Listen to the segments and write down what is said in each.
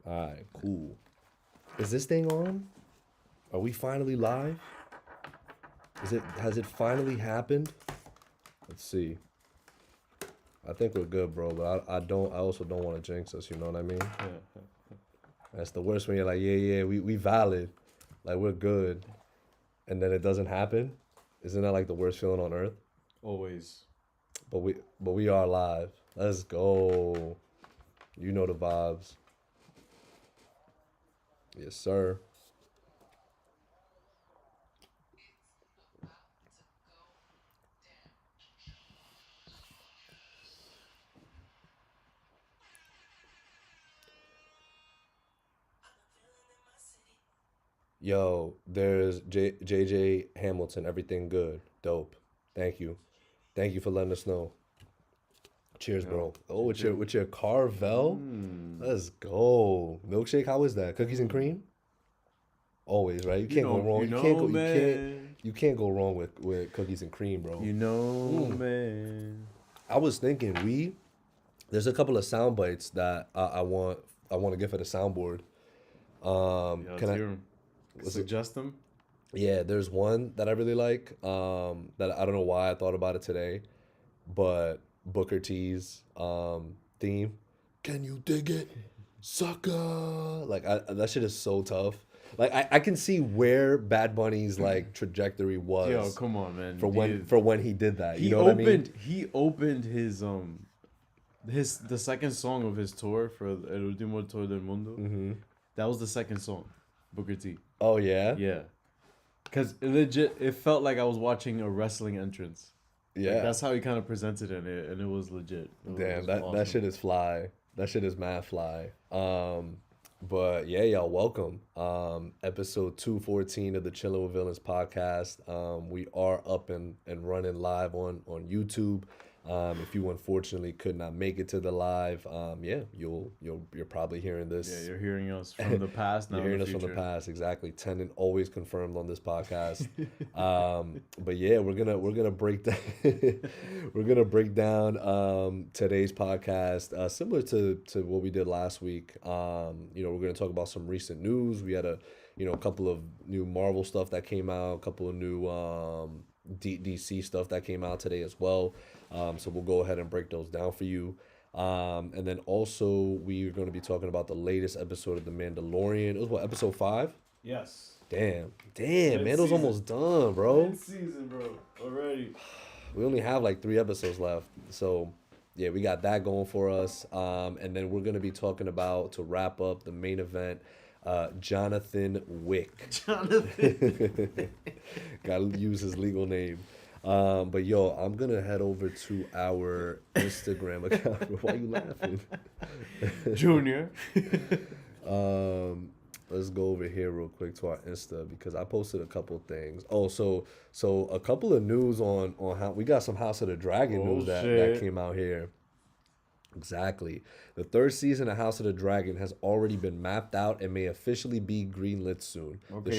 All right, cool. Is this thing on? Are we finally live? Has it finally happened? Let's see. I think we're good, bro, but I also don't want to jinx us, you know what I mean? That's the worst when you're like, yeah, we valid. Like we're good. And then it doesn't happen. Isn't that like the worst feeling on earth? Always. But we are live. Let's go. You know the vibes. Yes, sir. Yo, there's JJ Hamilton. Everything good. Dope. Thank you. Thank you for letting us know. Cheers, bro. Oh, with your Carvel. Let's go. Milkshake. How is that? Cookies and cream. Always, right? You can't go wrong. You can't go wrong with cookies and cream, bro. Man. I was thinking there's a couple of sound bites that I want to get for the soundboard. Can I suggest them? Yeah, there's one that I really like. That I don't know why I thought about it today, but Booker T's theme. Can you dig it, sucker? Like that shit is so tough. Like I can see where Bad Bunny's like trajectory was. Yo, come on, man. For when he did that. You know what I mean? He opened the second song of his tour for El Último Tour del Mundo. Mm-hmm. That was the second song, Booker T. Oh yeah? Yeah. Cause it felt like I was watching a wrestling entrance. Yeah. Like, that's how he kind of presented it, and it was legit. Damn, that shit is fly. That shit is mad fly. But yeah, y'all, welcome. Episode 214 of the Chillin' with Villains podcast. We are up and running live on YouTube. If you unfortunately could not make it to the live, you're probably hearing this. Yeah, you're hearing us from the past now. You're hearing us from the past, exactly. Tenant always confirmed on this podcast. But yeah, we're gonna break down today's podcast, similar to what we did last week. We're gonna talk about some recent news. We had a couple of new Marvel stuff that came out, a couple of new DC stuff that came out today as well. So we'll go ahead and break those down for you. And then also we're going to be talking about the latest episode of The Mandalorian. It was what, episode 5? Yes. Damn, Mando's almost done, bro. Mid-season, bro. Already. We only have like 3 episodes left. So yeah, we got that going for us. And then we're going to be talking about, to wrap up the main event, Jonathan Wick. Jonathan. Gotta use his legal name. But yo, I'm gonna head over to our Instagram account. Why you laughing? Junior. Let's go over here real quick to our Insta because I posted a couple things. Oh, so a couple of news on how we got some House of the Dragon news that came out here. Exactly. The 3rd season of House of the Dragon has already been mapped out and may officially be greenlit soon. Okay,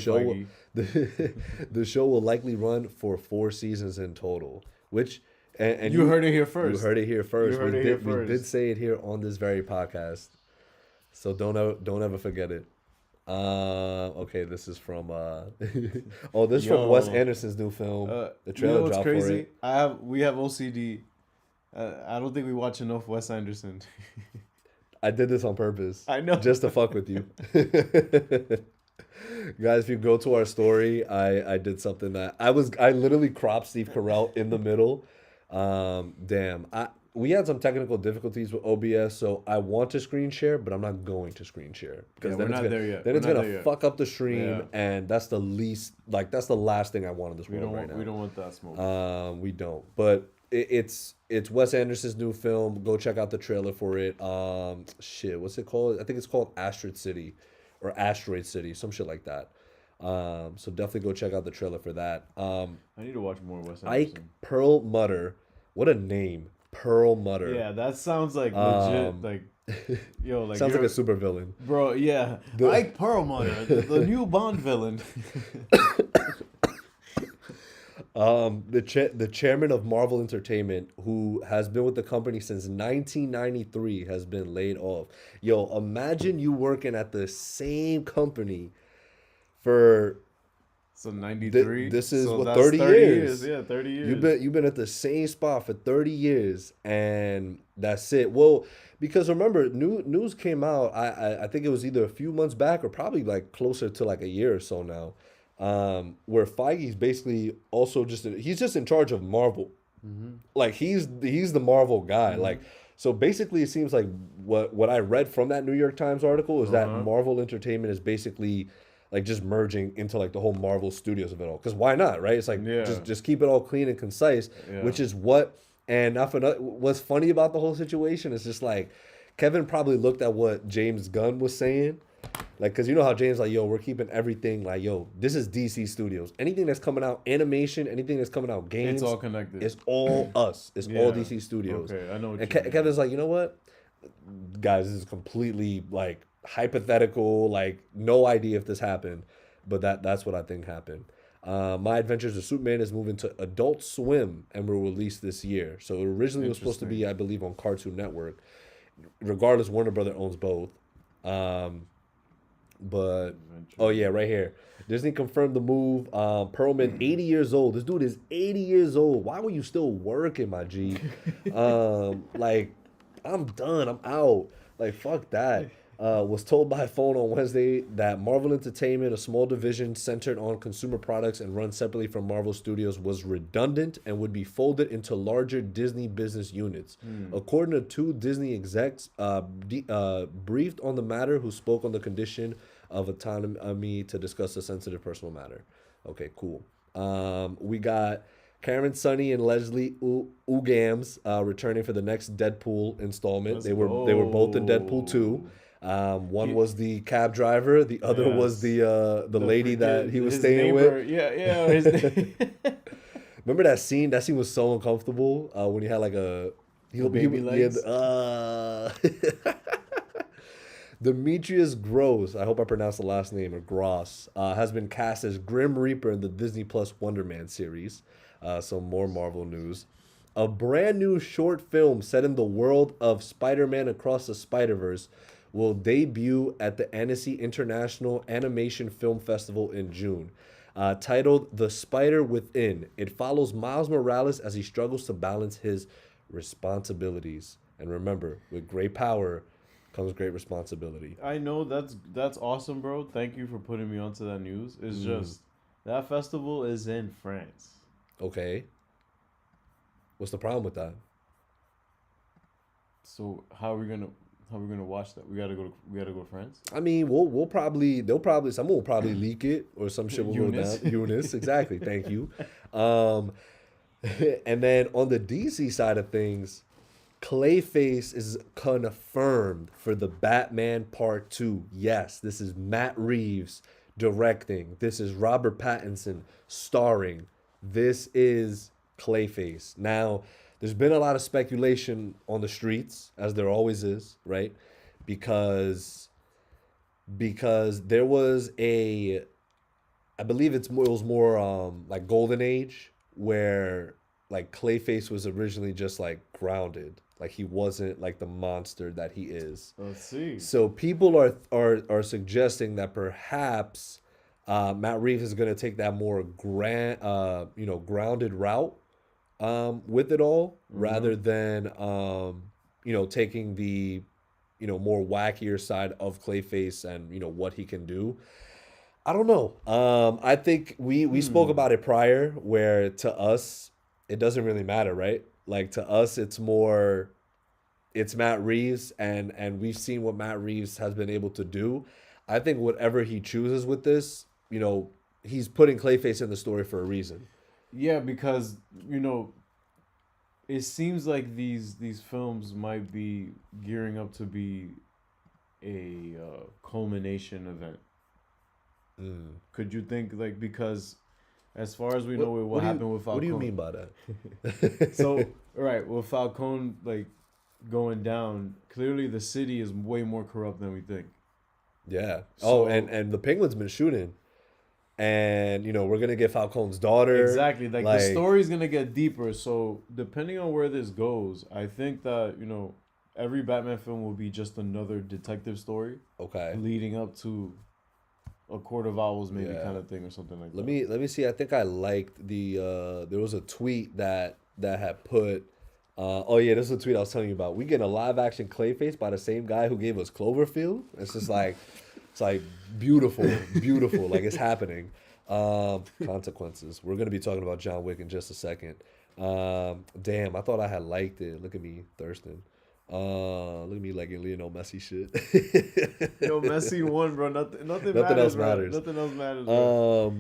the show will likely run for 4 seasons in total, which and you heard it here first. You heard it here first. We did say it here on this very podcast. So don't ever forget it. Okay, this is from from Wes Anderson's new film. The trailer dropped crazy? for it. We have OCD. I don't think we watch enough Wes Anderson. I did this on purpose. I know. Just to fuck with you. Guys, if you go to our story, I did something that I literally cropped Steve Carell in the middle. We had some technical difficulties with OBS, so I want to screen share, but I'm not going to screen share because we're not there yet. Then it's gonna fuck up the stream, and that's the last thing I want in this world right now. We don't want that smoke. We don't. But it's Wes Anderson's new film. Go check out the trailer for it. What's it called? I think it's called Asteroid City, some shit like that. So definitely go check out the trailer for that. I need to watch more Wes Anderson. Ike Perlmutter, what a name, Perlmutter. Yeah, that sounds like legit. Like, yo, like sounds like a super villain, bro. Yeah, Ike Perlmutter, the new Bond villain. The chairman of Marvel Entertainment, who has been with the company since 1993, has been laid off. Yo, imagine you working at the same company for So 93. this is So what, that's 30 30 years. years. Yeah, 30 You've years. been at the same spot for 30 years, and that's it. Well, because remember, news came out. I think it was either a few months back or probably like closer to like a year or so now, where Feige's basically also he's just in charge of Marvel. Like he's the Marvel guy. Like so basically, it seems like what I read from that New York Times article is that Uh-huh. Marvel Entertainment is basically like just merging into like the whole Marvel Studios of it all. Because why not, right? It's like Yeah. just keep it all clean and concise, Yeah. which is what. And not for what's funny about the whole situation is just like Kevin probably looked at what James Gunn was saying. Like, because you know how James like, yo, we're keeping everything like, yo, this is DC Studios. Anything that's coming out, animation, anything that's coming out, games, It's all connected. it's all us. It's all Yeah. DC Studios. Okay, I know what And you mean. Kevin's like, you know what, guys, this is completely like hypothetical. Like, no idea if this happened, but that's what I think happened. My Adventures of Superman is moving to Adult Swim and will release this year. So it originally was supposed to be, I believe, on Cartoon Network. Regardless, Warner Brother owns both. But oh yeah, right here. Disney confirmed the move. Perlman, 80 years old. This dude is 80 years old. Why were you still working, my G? Like, I'm done. I'm out. Like, fuck that. Was told by phone on Wednesday that Marvel Entertainment, a small division centered on consumer products and run separately from Marvel Studios, was redundant and would be folded into larger Disney business units. According to two Disney execs briefed on the matter who spoke on the condition of autonomy to discuss a sensitive personal matter. Okay, cool. We got Karen, Sunny, and Leslie Ugams returning for the next Deadpool installment. Let's They were both in Deadpool 2. One was the cab driver. The other was the lady that he was staying with. Yeah. His Remember that scene? That scene was so uncomfortable when he had like baby legs? Demetrius Gross, I hope I pronounced the last name, or Gross, has been cast as Grim Reaper in the Disney Plus Wonder Man series. Some more Marvel news. A brand new short film set in the world of Spider-Man Across the Spider-Verse will debut at the Annecy International Animation Film Festival in June. Titled The Spider Within, it follows Miles Morales as he struggles to balance his responsibilities. And remember, with great power comes great responsibility. I know that's awesome, bro. Thank you for putting me onto that news. It's just that festival is in France. Okay. What's the problem with that? So how are we gonna watch that? We gotta go to France. I mean, someone will probably leak it or some shit will Eunice. go down. Eunice, exactly. Thank you. And then on the DC side of things, Clayface is confirmed for the Batman Part 2. Yes, this is Matt Reeves directing. This is Robert Pattinson starring. This is Clayface. Now, there's been a lot of speculation on the streets, as there always is, right? Because there was I believe it was more like Golden Age, where like Clayface was originally just like grounded. Like he wasn't like the monster that he is. Let's see. So people are suggesting that perhaps Matt Reeves is going to take that more grounded route with it all, rather than taking the more wackier side of Clayface and what he can do. I don't know. I think we spoke about it prior, where to us it doesn't really matter, right? Like to us, it's Matt Reeves, and we've seen what Matt Reeves has been able to do. I think whatever he chooses with this, he's putting Clayface in the story for a reason. Yeah, because it seems like these films might be gearing up to be a culmination event. Could you think because as far as we know, what happened with Falcone? What do you mean by that? So, right, with Falcone going down, clearly the city is way more corrupt than we think. Yeah. So, and the Penguin's been shooting. and we're gonna get Falcone's daughter. Exactly. Like the story's gonna get deeper. So depending on where this goes, I think that every Batman film will be just another detective story. Okay. Leading up to a Court of Owls, maybe kind of thing or something like Let that. me see. I think I liked the. There was a tweet that had put. Oh yeah, this is a tweet I was telling you about. We get a live action Clayface by the same guy who gave us Cloverfield. It's just like, it's like beautiful, beautiful. Like it's happening. Consequences. We're gonna be talking about John Wick in just a second. Damn, I thought I had liked it. Look at me thirsting. Look at me liking Lionel Messi shit. Yo, Messi won, bro. Nothing Nothing else matters. Bro. Nothing else matters. Bro.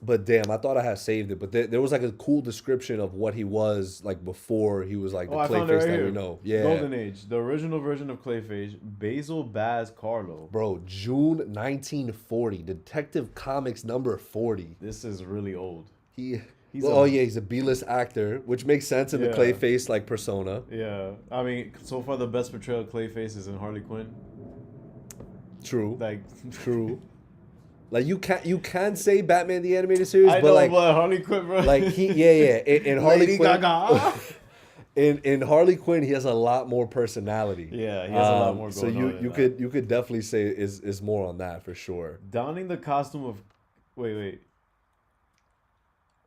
But damn, I thought I had saved it. But there was like a cool description of what he was like before he was like the Clayface that we know. Yeah, Golden Age, the original version of Clayface, Basil Baz Carlo. Bro, June 1940, Detective Comics number 40. This is really old. He's a B-list actor, which makes sense in the Clayface like persona. Yeah, I mean, so far the best portrayal of Clayface is in Harley Quinn. True. True. Like you can't say Batman the Animated Series, but Harley Quinn, bro. Like in Harley Lady Quinn, Gaga. in Harley Quinn, he has a lot more personality. Yeah, he has a lot more going on. So you could definitely say is more on that for sure. Donning the costume of, wait.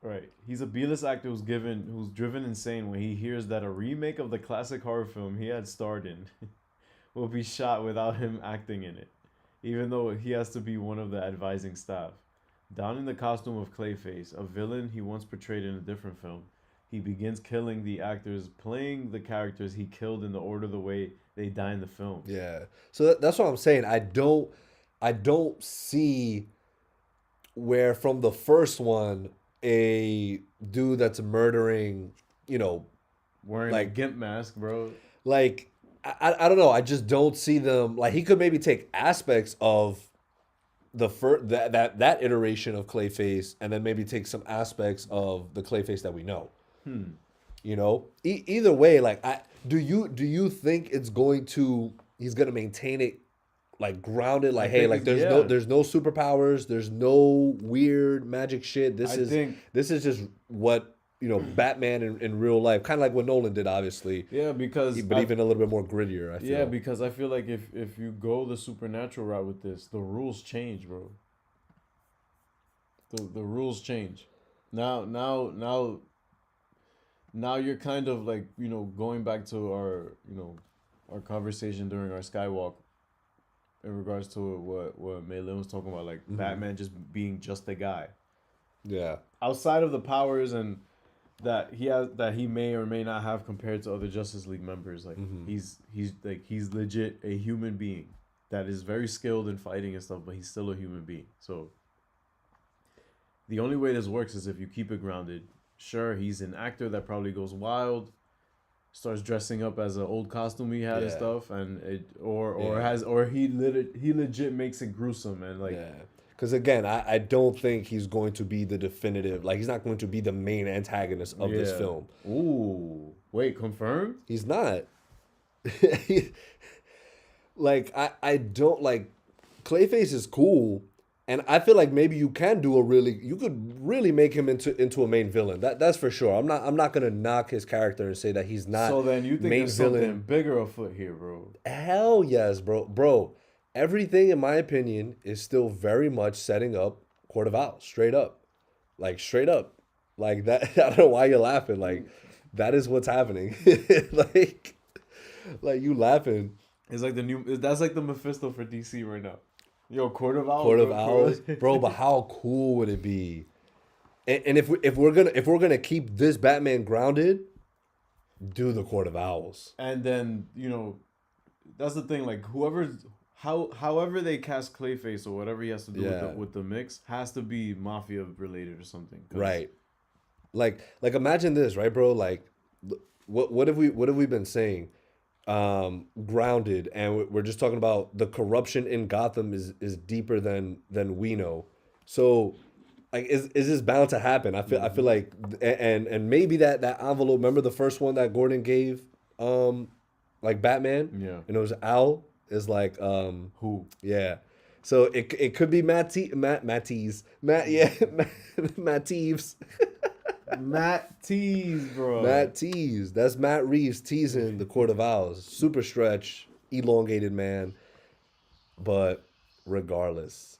Right, he's a B-list actor who's driven insane when he hears that a remake of the classic horror film he had starred in will be shot without him acting in it, even though he has to be one of the advising staff. Donning the costume of Clayface, a villain he once portrayed in a different film, he begins killing the actors playing the characters he killed in the order the way they die in the film. Yeah, so that's what I'm saying. I don't see where from the first one a dude that's murdering, wearing like a gimp mask, bro. Like I don't know. I just don't see them. Like he could maybe take aspects of the that iteration of Clayface, and then maybe take some aspects of the Clayface that we know. Either way, like do you think he's gonna maintain it like grounded, like hey, like there's no superpowers, there's no weird magic shit. This is just what Batman in real life, kind of like what Nolan did, obviously. Yeah, but even a little bit more grittier. I feel. Yeah, because I feel like if you go the supernatural route with this, the rules change, bro. The rules change. Now you're kind of like going back to our conversation during our Skywalk. In regards to what Maylin was talking about, like Batman just being just a guy. Yeah. Outside of the powers and that he may or may not have compared to other Justice League members, like he's legit a human being that is very skilled in fighting and stuff, but he's still a human being. So the only way this works is if you keep it grounded. Sure, he's an actor that probably goes wild, starts dressing up as an old costume he had and stuff, and he legit makes it gruesome and like. Yeah. Because again, I don't think he's going to be the definitive. Like he's not going to be the main antagonist of this film. Ooh, wait, confirmed? He's not. Like I don't like. Clayface is cool. And I feel like maybe you could really make him into a main villain. That's for sure. I'm not gonna knock his character and say that he's not. So then you think main there's villain. Something bigger afoot here, bro? Hell yes, bro. Bro, everything in my opinion is still very much setting up Court of Owls. Straight up, like that. I don't know why you're laughing. Like that is what's happening. like you laughing. It's like that's like the Mephisto for DC right now. Yo, Court of Owls. Court of Owls, bro. But how cool would it be? And if we're gonna keep this Batman grounded, do the Court of Owls. And then that's the thing. Like however they cast Clayface or whatever he has to do with the mix has to be mafia related or something. Right. Like imagine this, right, bro? Like, what have we been saying? Grounded, and we're just talking about the corruption in Gotham is deeper than we know. So like is this bound to happen? I feel like and maybe that envelope, remember the first one that Gordon gave like Batman? Yeah. And it was Al is like who? Yeah. So it could be Matt Tees. Matt Teeves. Matt Tees, bro. Matt Tees. That's Matt Reeves teasing the Court of Owls. Super stretch, elongated man. But regardless.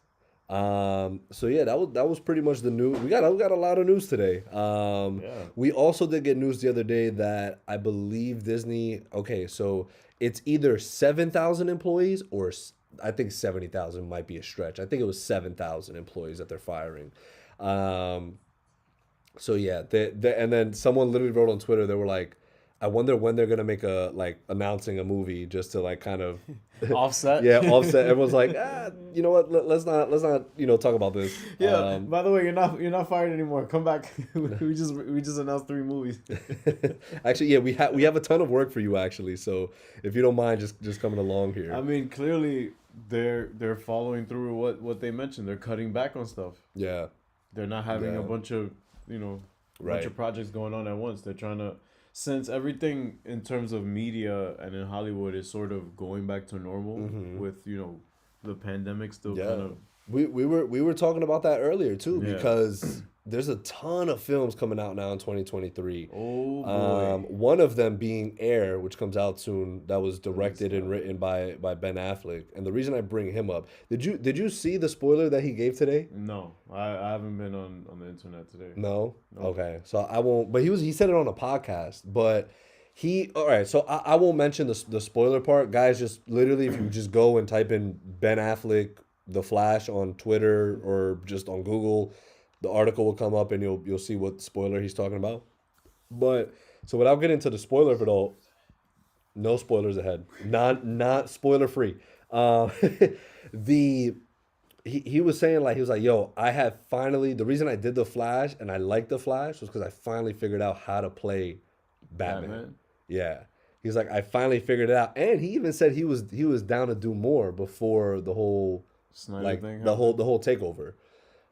So yeah, that was pretty much the news. We got a lot of news today. Yeah. We also did get news the other day that I believe Disney. Okay, so it's either 7,000 employees or I think 70,000 might be a stretch. I think it was 7,000 employees that they're firing. So yeah, and then someone literally wrote on Twitter, they were like, I wonder when they're gonna make a announcing a movie just to like kind of Offset. yeah, offset. Everyone's like, you know what? Let's not talk about this. Yeah. By the way, you're not fired anymore. Come back. we just announced 3 movies. Actually, yeah, we have a ton of work for you actually. So if you don't mind, just coming along here. I mean, clearly they're following through what they mentioned. They're cutting back on stuff. Yeah. They're not having Yeah. a bunch of bunch Right. of projects going on at once. They're trying to, since everything in terms of media and in Hollywood is sort of going back to normal with the pandemic still Yeah. kind of. We were talking about that earlier too Yeah. because there's a ton of films coming out now in 2023. Oh boy. One of them being Air, which comes out soon, that was directed and written by Ben Affleck. And the reason I bring him up, did you see the spoiler that he gave today? No, I haven't been on the internet today. No? No. Okay. So I won't, but he said it on a podcast, but all right, so I won't mention the spoiler part. Guys, just literally if you just go and type in Ben Affleck The Flash on Twitter or just on Google, the article will come up and you'll see what spoiler he's talking about. But so without getting into the spoiler of it all, no spoilers ahead. Not spoiler free. The he was saying he was like, yo, I have finally, the reason I did the Flash and I liked the Flash was because I finally figured out how to play Batman. Yeah. He's like, I finally figured it out. And he even said he was down to do more before the whole Snyder thing the whole takeover.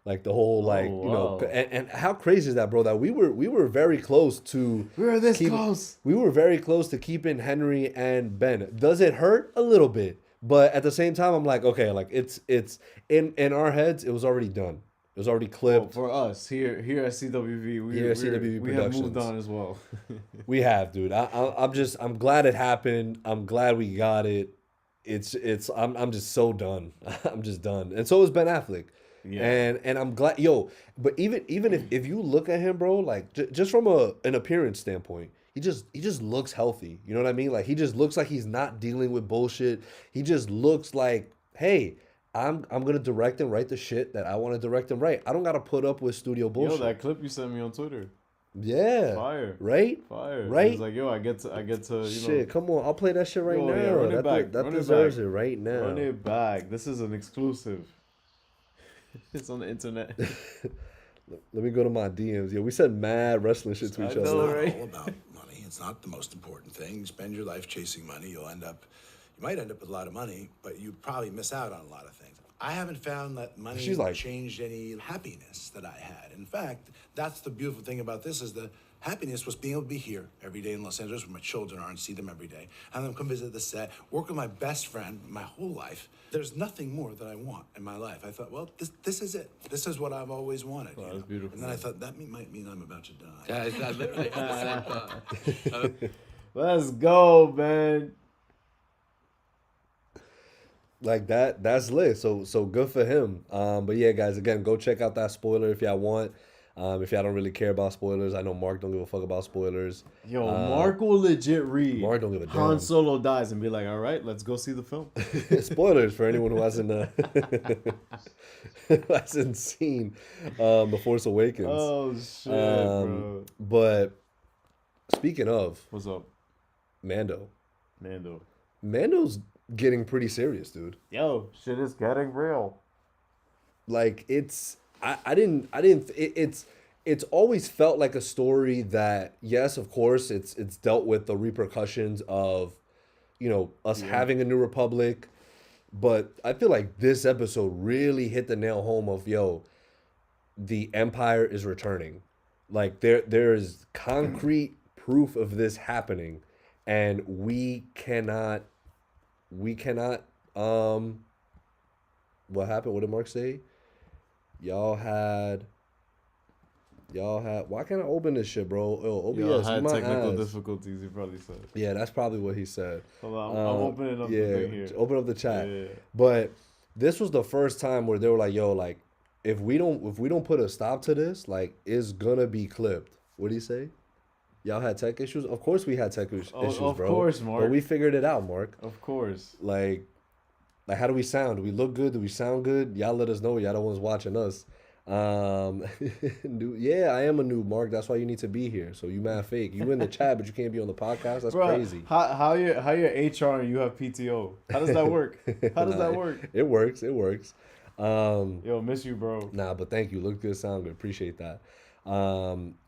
Like the whole wow. and how crazy is that, bro? That we were very close to We were this close. We were very close to keeping Henry and Ben. Does it hurt a little bit? But at the same time, I'm like, okay, like it's in our heads, it was already done. It was already clipped. For us here at CWV, we have moved on as well. We have, dude. I'm glad it happened. I'm glad we got it. I'm just so done. I'm just done. And so is Ben Affleck. Yeah. And I'm glad, but even if you look at him, bro, like just from an appearance standpoint, he just looks healthy. You know what I mean? Like he just looks like he's not dealing with bullshit. He just looks like, hey, I'm gonna direct and write the shit that I want to direct and write. I don't gotta put up with studio bullshit. Yo, that clip you sent me on Twitter. Yeah. Fire. Right? Fire. Right? It's like, yo, I get to Shit, come on. I'll play that shit right Yo, now. yeah, run it back. That Run it deserves back. it right now. Run it back. This is an exclusive. It's on the internet. Let me go to my DMs. Yeah, we said mad wrestling shit to each I other. know, It's right? not all about money. It's not the most important thing. You spend your life chasing money. You might end up with a lot of money, but you probably miss out on a lot of things. I haven't found that money She's like- changed any happiness that I had. In fact, that's the beautiful thing about this is the happiness was being able to be here every day in Los Angeles where my children are and see them every day. And then come visit the set, work with my best friend my whole life. There's nothing more that I want in my life. I thought, well, this is it. This is what I've always wanted. Wow, you that's know? beautiful. And then I thought that might mean I'm about to die. Yeah, I literally had the same thought. Let's go, man. Like that's lit. So good for him. But yeah, guys, again, go check out that spoiler if y'all want. If y'all don't really care about spoilers, I know Mark don't give a fuck about spoilers. Yo, Mark will legit read. Mark don't give a damn. Han Solo dies and be like, all right, let's go see the film. Spoilers for anyone who hasn't who hasn't seen The Force Awakens. Oh shit, bro. But speaking of What's up, Mando, Mando? Mando's getting pretty serious, dude. Yo, shit is getting real. Like it's it's always felt like a story that, yes, of course it's dealt with the repercussions of us having a new republic, but I feel like this episode really hit the nail home of the Empire is returning. Like there is concrete proof of this happening, and we cannot what happened? What did Mark say? Y'all had. Why can't I open this shit, bro? Yo, OBS, Y'all had my technical ass. difficulties, he probably said. Yeah, that's probably what he said. Hold on, I'm opening up the thing here. Open up the chat. Yeah. But this was the first time where they were like, "Yo, like, if we don't put a stop to this, like, it's gonna be clipped." What did he say? Y'all had tech issues. Of course, we had tech issues, Of bro. course, Mark. But we figured it out, Mark. Of course. Like, how do we sound? Do we look good? Do we sound good? Y'all let us know. Y'all the ones watching us. Yeah, I am a noob, Mark. That's why you need to be here. So you mad fake. You in the chat, but you can't be on the podcast. That's Bruh, crazy. How your HR and you have PTO? How does that work? How does that work? It works. It works. Yo, miss you, bro. Nah, but thank you. Look good, sound good. Appreciate that.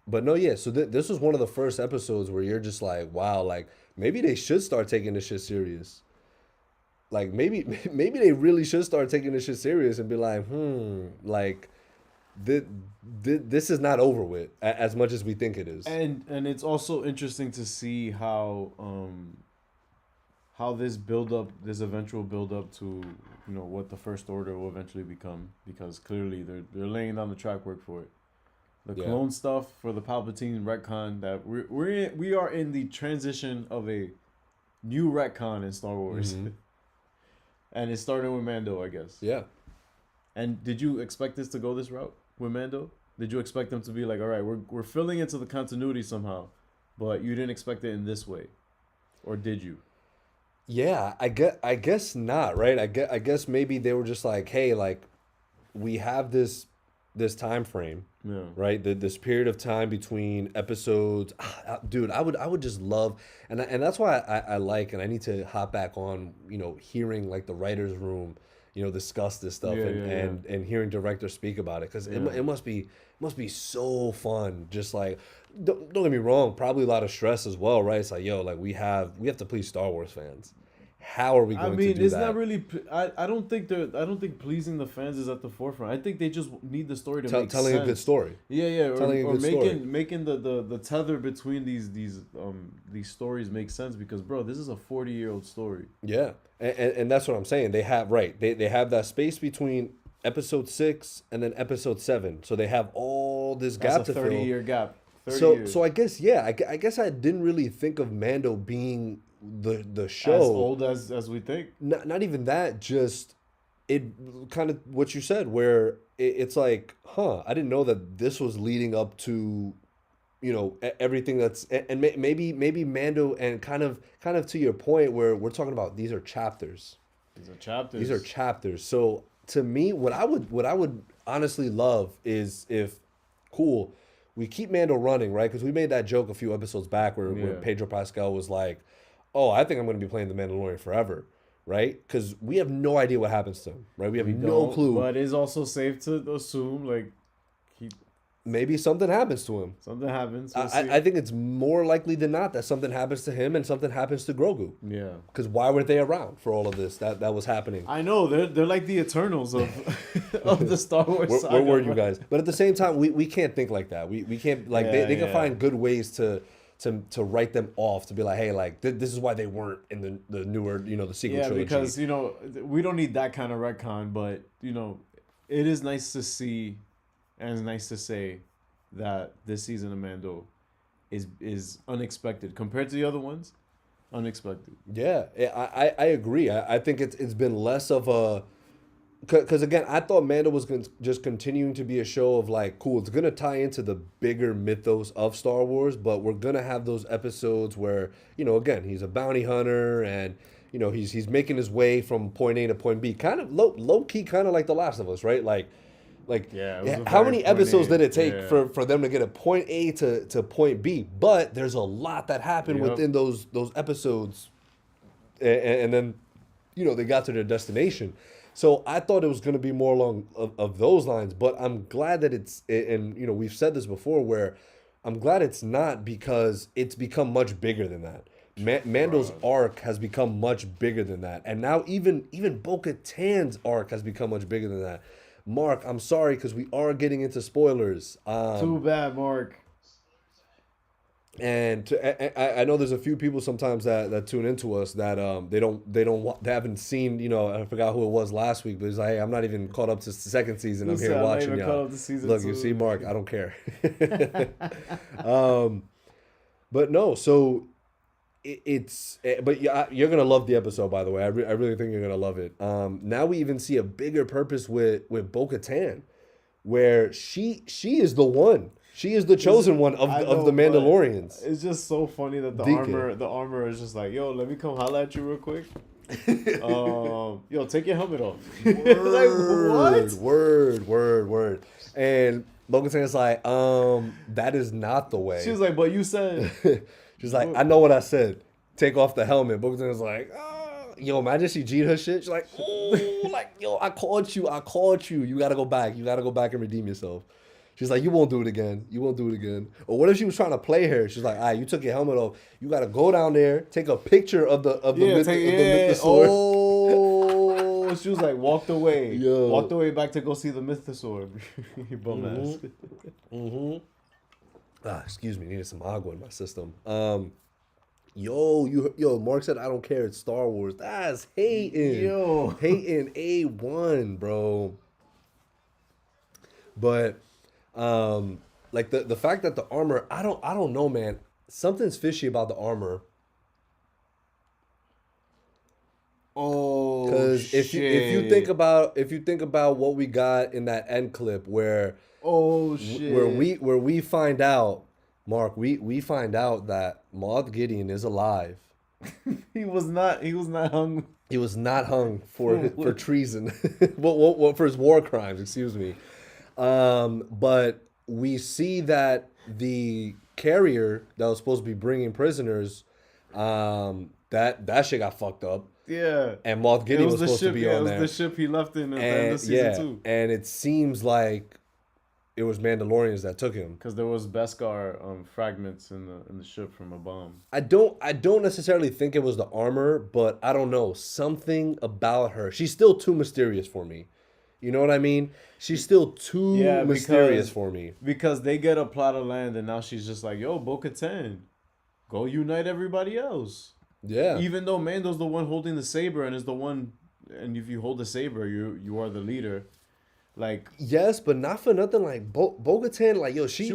But no, yeah. So this was one of the first episodes where you're just like, wow, like maybe they should start taking this shit serious. Like maybe they really should start taking this shit serious and be like, like this is not over with as much as we think it is. And it's also interesting to see how this eventual build up to what the First Order will eventually become, because clearly they're laying down the track work for it. The clone stuff for the Palpatine retcon, that we are in the transition of a new retcon in Star Wars. Mm-hmm. And it started with Mando, I guess. Yeah. And did you expect this to go this route with Mando? Did you expect them to be like, all right, we're filling into the continuity somehow, but you didn't expect it in this way, or did you? Yeah, I guess not, right? I guess maybe they were just like, hey, like we have this time frame, right? This period of time between episodes. Dude, I would just love, and that's why I like, and I need to hop back on, hearing like the writers' room, discuss this stuff and hearing directors speak about it, because it must be so fun. Just like, don't get me wrong, probably a lot of stress as well, right? It's like, yo, like we have to please Star Wars fans. How are we going to do that? I mean, it's not really. I don't think pleasing the fans is at the forefront. I think they just need the story to make sense. Telling a good story. Yeah, or story. making the tether between these stories make sense, because bro, this is a 40-year-old story. Yeah, and that's what I'm saying. They have they have that space between episode 6 and then episode 7, so they have all this gap to fill. 30-year gap. 30 years. So I guess I guess I didn't really think of Mando being the show as old as we think. Not even that, just it kind of what you said, where it's like, I didn't know that this was leading up to everything that's, and maybe Mando, and kind of to your point where we're talking about these are chapters. These are chapters. So to me, what I would honestly love is if we keep Mando running, right? Because we made that joke a few episodes back where Pedro Pascal was like, oh, I think I'm going to be playing the Mandalorian forever, right? Because we have no idea what happens to him, right? We have no clue. But it's also safe to assume, like, maybe something happens to him. Something happens. I think it's more likely than not that something happens to him and something happens to Grogu. Yeah. Because why were they around for all of this that was happening? I know. They're like the Eternals of of the Star Wars saga. Where were you guys? But at the same time, we can't think like that. We can't, like, they can find good ways to write them off, to be like, hey, like this is why they weren't in the newer, the sequel trilogy. Yeah, because we don't need that kind of retcon, but it is nice to see, and it's nice to say that this season of Mando is unexpected compared to the other ones. Unexpected. Yeah, I agree. I think it's been less of a, because again, I thought Mando was just continuing to be a show of like, cool, it's gonna tie into the bigger mythos of Star Wars, but we're gonna have those episodes where again, he's a bounty hunter, and he's making his way from point A to point B, kind of low key, kind of like The Last of Us, right? Like how many episodes did it take for them to get a point A to point B? But there's a lot that happened within those episodes, and then they got to their destination. So I thought it was going to be more along of those lines, but I'm glad that it's, and we've said this before, where I'm glad it's not, because it's become much bigger than that. Mando's arc has become much bigger than that, and now even Bo-Katan's arc has become much bigger than that. Mark, I'm sorry, because we are getting into spoilers. Too bad, Mark. And I know there's a few people sometimes that tune into us that they haven't seen, you know, I forgot who it was last week, but it's like, hey, I'm not even caught up to the second season. I'm here watching y'all. Look, you see, Mark, I don't care. But no, so but yeah, you're gonna love the episode, by the way. I really think you're gonna love it. Now we even see a bigger purpose with Bo-Katan, where she is the one. She is the chosen one of the Mandalorians. It's just so funny that the armor is just like, yo, let me come holla at you real quick. Yo, take your helmet off. Like, what? Word. And Bo-Katan's like, that is not the way. She was like, but you said. She's like, I know what I said. Take off the helmet. Bo-Katan's like, yo, imagine she G'd her shit. She's like, oh, like, yo, I caught you. You gotta go back. You gotta go back and redeem yourself. She's like, you won't do it again. Or what if she was trying to play her? She's like, all right, you took your helmet off. You got to go down there, take a picture of the mythosaur. Oh, she was like, walked away. Yo. Walked away back to go see the mythosaur. Bum ass. Excuse me, needed some agua in my system. Mark said, I don't care. It's Star Wars. That's hating. Yo. Hating A1, bro. But... like the fact that the armor, I don't know, man. Something's fishy about the armor. Oh, because if you think about what we got in that end clip where we find out, Mark, we find out that Moff Gideon is alive. He was not hung. He was not hung for treason. Well, for his war crimes, excuse me. But we see that the carrier that was supposed to be bringing prisoners, that shit got fucked up. Yeah. And Moff Gideon was supposed to be on there. It was the ship he left in the end of season 2. And it seems like it was Mandalorians that took him. Because there was Beskar fragments in the ship from a bomb. I don't necessarily think it was the armor, but I don't know. Something about her. She's still too mysterious for me. You know what I mean? She's still too mysterious for me. Because they get a plot of land and now she's just like, yo, Bo-Katan, go unite everybody else. Yeah. Even though Mando's the one holding the saber and is the one, and if you hold the saber, you are the leader. Like, yes, but not for nothing. Like Bo-Katan, like, yo, she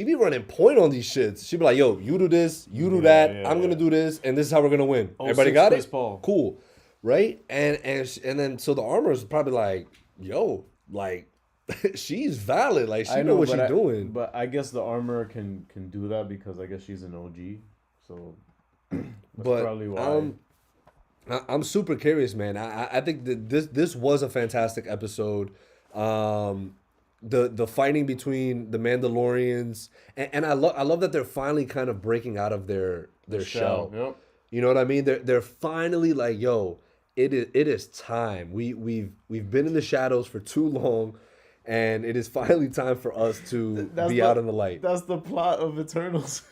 be running point on these shits. She be like, yo, you do this, you do that. I'm gonna do this, and this is how we're gonna win. Everybody got it? Paul. Cool. Right? And then so the armor is probably like, yo, like she's valid. Like she know what she's doing. But I guess the armor can do that because I guess she's an OG. So that's probably why. I'm super curious, man. I think that this was a fantastic episode. The fighting between the Mandalorians and I love that they're finally kind of breaking out of their shell. Yep. You know what I mean? They're finally like, yo, it is time. We've been in the shadows for too long, and it is finally time for us to be out in the light. That's the plot of Eternals.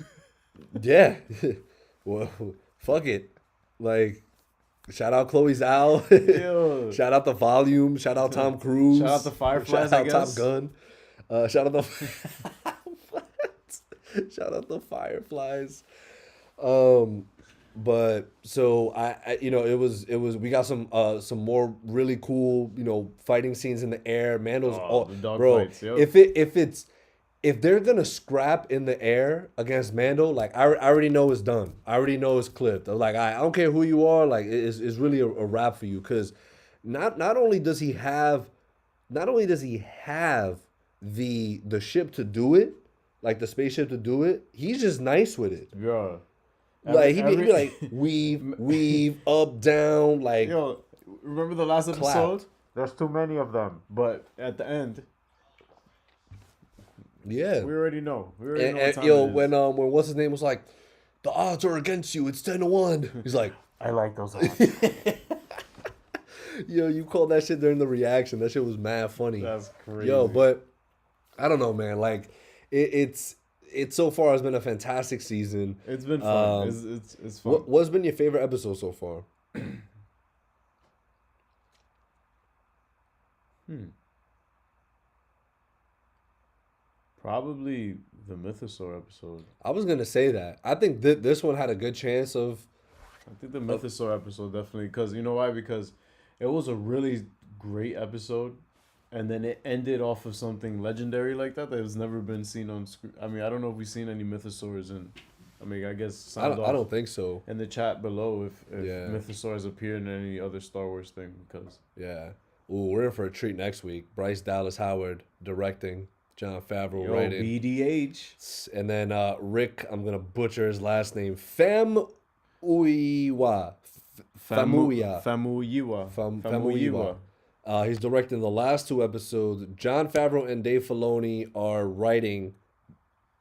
Yeah. Well, fuck it. Like, shout out Chloe Zhao. Shout out the Volume. Shout out Tom Cruise. Shout out the Fireflies. Shout out Top Gun. Shout out the shout out the Fireflies. But so I it was we got some more really cool, fighting scenes in the air. Mando's the dog bro. Fights, yep. If they're gonna scrap in the air against Mando, like I already know it's done. I already know it's clipped. I'm like, I don't care who you are, like it's really a wrap for you. Cause not only does he have the ship to do it, like the spaceship to do it, he's just nice with it. Yeah. Like he'd be like weave up, down, like. Yo, remember the last episode? There's too many of them, but at the end, yeah, we already know. When what's his name was like, the odds are against you. It's 10-1. He's like, I like those odds. Yo, you called that shit during the reaction. That shit was mad funny. That's crazy. Yo, but I don't know, man. Like it's so far has been a fantastic season. It's been fun. It's fun. What's been your favorite episode so far? Probably the Mythosaur episode. I was gonna say that. I think this one had a good chance of. I think the Mythosaur episode definitely, because you know why? Because it was a really great episode, and then it ended off of something legendary like that has never been seen on screen. I mean, I don't know if we've seen any Mythosaurs in. I mean, I guess I don't think so. in the chat below if Yeah. Mythosaurs appear in any other Star Wars thing, because Yeah. Ooh, we're in for a treat next week. Bryce Dallas Howard directing, Jon Favreau writing, BDH. and then Rick. I'm gonna butcher his last name. Famuyiwa. Famuyiwa. Famuyiwa. He's directing the last 2 episodes. Jon Favreau and Dave Filoni are writing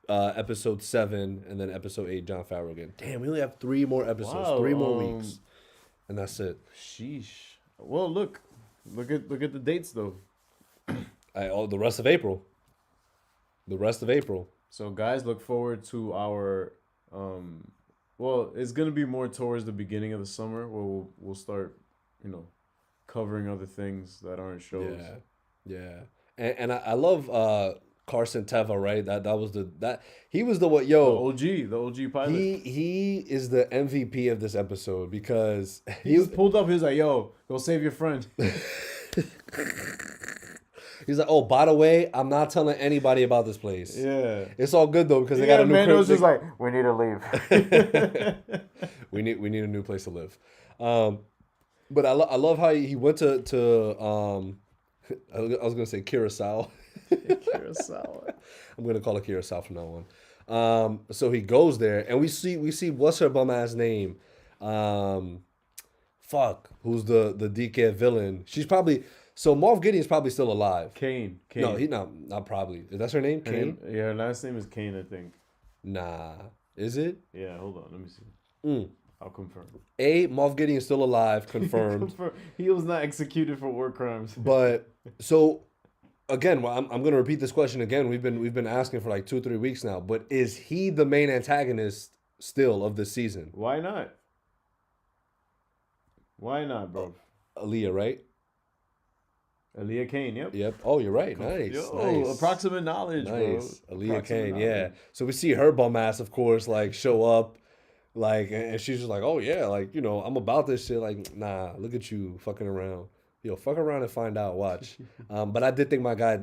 episode 7 and then episode 8. Jon Favreau again. Damn, we only have 3 more episodes, Wow, 3 more weeks, and that's it. Sheesh. Well, look at the dates though. The rest of April. The rest of April. So guys, look forward to our well, it's gonna be more towards the beginning of the summer where we'll start, covering other things that aren't shows. Yeah. And I love Carson Teva, right? That was he was the what yo The OG pilot. he is the MVP of this episode because He just pulled up. He was like, "Yo, go save your friend." he's like, oh, by the way, I'm not telling anybody about this place. Yeah. It's all good though because they got a new man. It crib. was just like, we need to leave. we need a new place to live. But I love how he went to I was gonna say Curacao. Kurosawa. I'm gonna call it Curacao from now on. So he goes there, and we see what's her bum ass name, who's the DK villain? She's probably Moff Gideon's probably still alive. Kane. No, he not probably. That's her name, Kane. Yeah, her last name is Kane, I think. Nah, is it? Yeah, hold on, let me see. I'll confirm. Moff Gideon's still alive, confirmed. He was not executed for war crimes. But so again, well, I'm going to repeat this question again. We've been asking for like 2-3 weeks now. But is he the main antagonist still of this season? Why not? Why not, bro? Aaliyah, right? Aaliyah Kane, yep. Yep. Oh, you're right. Nice. Nice. Approximate knowledge, Nice. bro. Aaliyah Approximate Kane, yeah. knowledge. So we see her bum ass, of course, like show up, like, and she's just like, oh yeah, like, I'm about this shit. Like, nah, look at you fucking around. Yo, fuck around and find out. Watch. But I did think my guy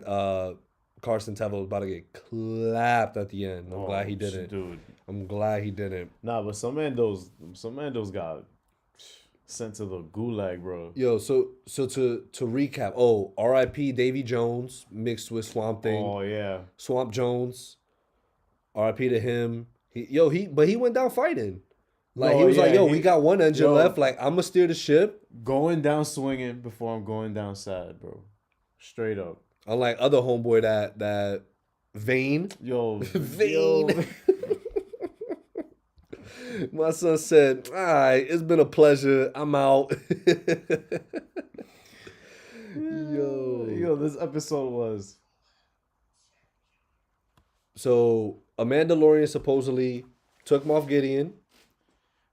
Carson Teva was about to get clapped at the end. I'm glad he didn't. Dude. I'm glad he didn't. Nah, but some Mandos got sent to the gulag, bro. Yo, so to recap, R.I.P. Davy Jones mixed with Swamp Thing. Oh yeah. Swamp Jones. R.I.P. to him. But he went down fighting. Like, he was like, we got one engine left. Like, I'm gonna steer the ship. Going down swinging before I'm going down sad, bro. Straight up. Unlike other homeboy that Vane. Yo, Vane. My son said, all right, it's been a pleasure. I'm out. Yo, this episode was. So, a Mandalorian supposedly took Moff Gideon.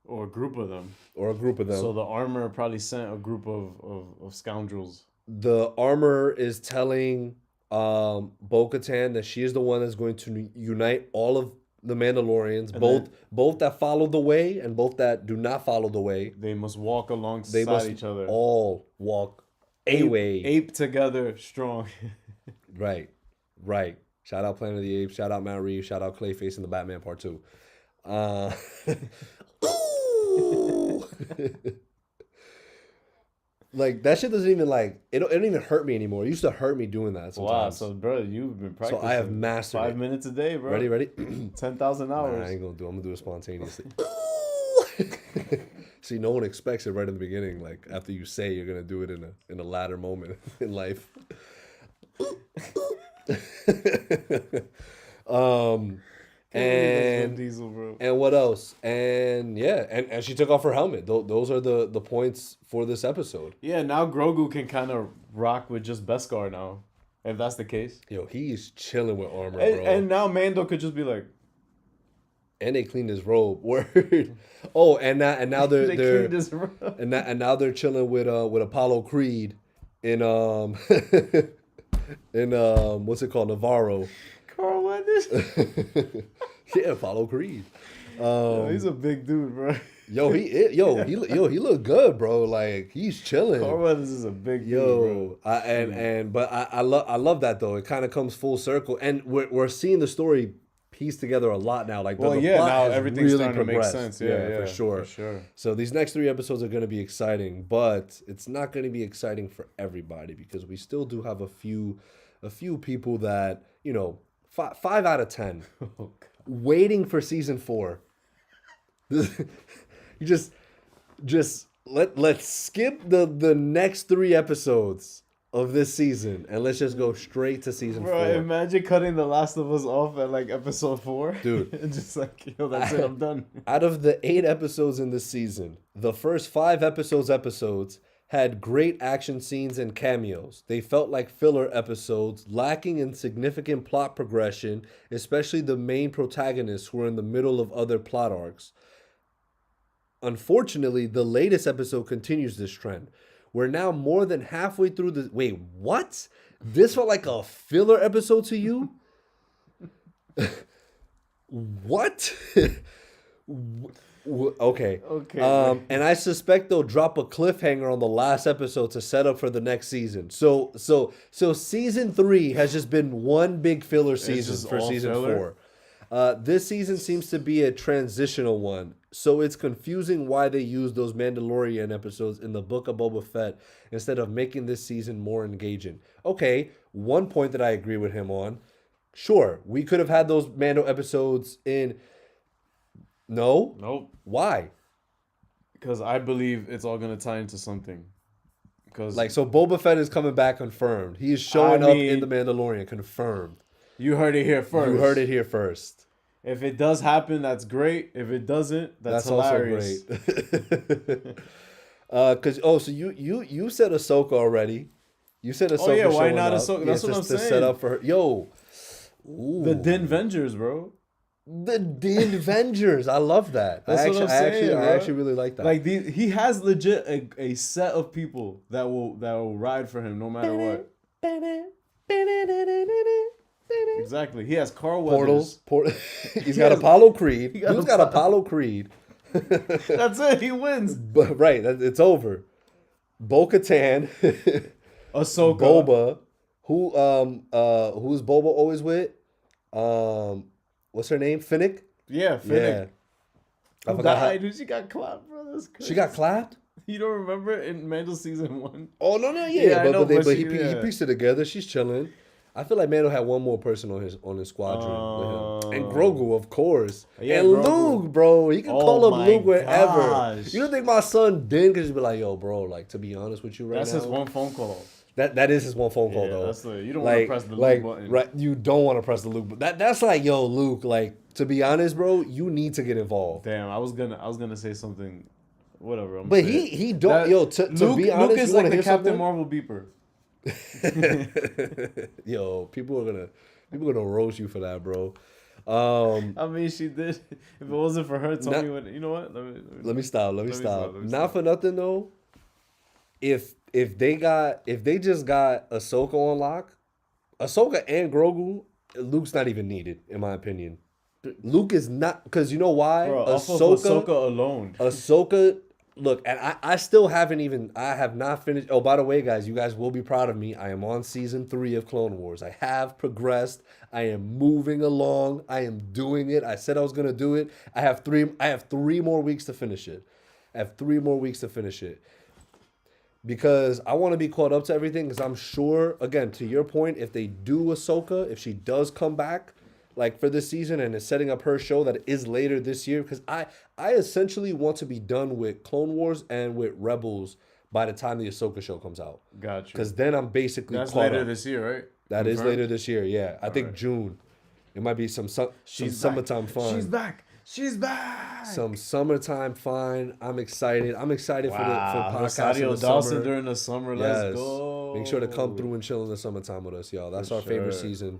Or a group of them. So the armor probably sent a group of scoundrels. The armor is telling Bo-Katan that she is the one that's going to unite all of the Mandalorians, And both that follow the way and both that do not follow the way. They must walk alongside They must each other. all walk a way. Ape together, strong. Right. Shout out Planet of the Apes. Shout out Matt Reeves. Shout out Clayface in the Batman Part 2. Ooh. Like, that shit doesn't even, like, it don't even hurt me anymore. It used to hurt me doing that sometimes. Wow, so bro, you've been practicing. So I have mastered 5 it. minutes a day, bro. Ready? 10,000 hours. Nah, I ain't gonna do it. I'm gonna do it spontaneously. See, no one expects it right in the beginning. Like, after you say you're gonna do it in a latter moment in life. And Diesel, bro. And what else? And yeah, and she took off her helmet. Those are the points for this episode. Yeah, now Grogu can kind of rock with just Beskar now, if that's the case. Yo, he's chilling with armor, And, bro. and now Mando could just be like, And they cleaned his robe. Word. Oh, and now they're cleaned his robe. and now they're chilling with Apollo Creed in in what's it called, Navarro. Carl, what this? Yeah, Apollo Creed. He's a big dude, bro. He look good, bro. Like he's chilling. Carl Weathers is a big dude, bro. I love that though. It kind of comes full circle, and we're seeing the story pieced together a lot now. Like the plot now has everything's really starting progressed. to make sense. Yeah, for sure. For sure. So these next 3 episodes are going to be exciting, but it's not going to be exciting for everybody because we still do have a few people that 5 out of 10 waiting for season 4. You let's skip the next 3 episodes of this season and let's just go straight to season 4. Imagine cutting The Last of Us off at like episode 4, dude. And just like, that's it, I'm done. Out of the 8 episodes in this season, the first 5 episodes had great action scenes and cameos. They felt like filler episodes, lacking in significant plot progression, especially the main protagonists who were in the middle of other plot arcs. Unfortunately, the latest episode continues this trend. We're now more than halfway through the... Wait, what? This felt like a filler episode to you? What? Okay. And I suspect they'll drop a cliffhanger on the last episode to set up for the next season. So season 3 has just been one big filler season for season 4. This season seems to be a transitional one, so it's confusing why they use those Mandalorian episodes in the Book of Boba Fett instead of making this season more engaging. Okay, one point that I agree with him on. Sure, we could have had those Mando episodes in... No? Nope. Why? Because I believe it's all going to tie into something. Because so Boba Fett is coming back confirmed. He is showing up in The Mandalorian confirmed. You heard it here first. If it does happen, that's great. If it doesn't, that's hilarious. Also great. So you said Ahsoka already. You said Ahsoka. Oh yeah, why not up. Ahsoka? That's what I'm saying. To set up for her. Yo. Ooh. The Din Vengers, bro. The Din Vengers. I love that. That's what I'm saying, I actually really like that. Like he has legit a set of people that will ride for him no matter what. Exactly. He has Carl Weathers. He's got Apollo Creed. He's got Apollo Creed. That's it. He wins. But right, it's over. Bo-Katan. Ahsoka. Boba. Who's Boba always with? What's her name? Finnick? Yeah, Finnick. Yeah. I forgot She got clapped, bro. That's crazy. She got clapped? You don't remember in Mando season 1? Oh no, yeah. But he pieced it together. She's chilling. I feel like Mando had one more person on his squadron with him. And Grogu, of course. Yeah, and Grogu. Luke, bro. He can call up Luke wherever. Gosh. You don't think my son didn't? Because he'd be like, yo, bro, like, to be honest with you right now. That's his one phone call. That is his one phone call, though. You don't want to press the Luke button. Right, you don't want to press the Luke button. That's like, yo, Luke, like, to be honest, bro, you need to get involved. Damn, I was gonna say something, whatever. But he don't, yo, to be honest, Luke is like the Captain something? Marvel beeper. Yo, people are gonna roast you for that, bro. I mean, she did. If it wasn't for her, tell me what. You know what? Let me stop. Not for nothing though. If they just got Ahsoka on lock, Ahsoka and Grogu, Luke's not even needed, in my opinion. Luke is not, because you know why? Bro, Ahsoka alone. Ahsoka, look, and I have not finished. Oh, by the way, guys, you guys will be proud of me. I am on season 3 of Clone Wars. I have progressed. I am moving along. I am doing it. I said I was gonna do it. I have 3 more weeks to finish it. Because I want to be caught up to everything, because I'm sure, again, to your point, if they do Ahsoka, if she does come back, like for this season and is setting up her show that is later this year, because I essentially want to be done with Clone Wars and with Rebels by the time the Ahsoka show comes out. Gotcha. Because then I'm basically That's caught later up. this year, right? That Confirmed? is later this year, yeah. I think June. It might be some summertime fun. She's back. Some summertime fun. I'm excited. For podcasting Rosario in the Dawson summer. during the summer. Let's go. Make sure to come through and chill in the summertime with us, y'all. That's our favorite season.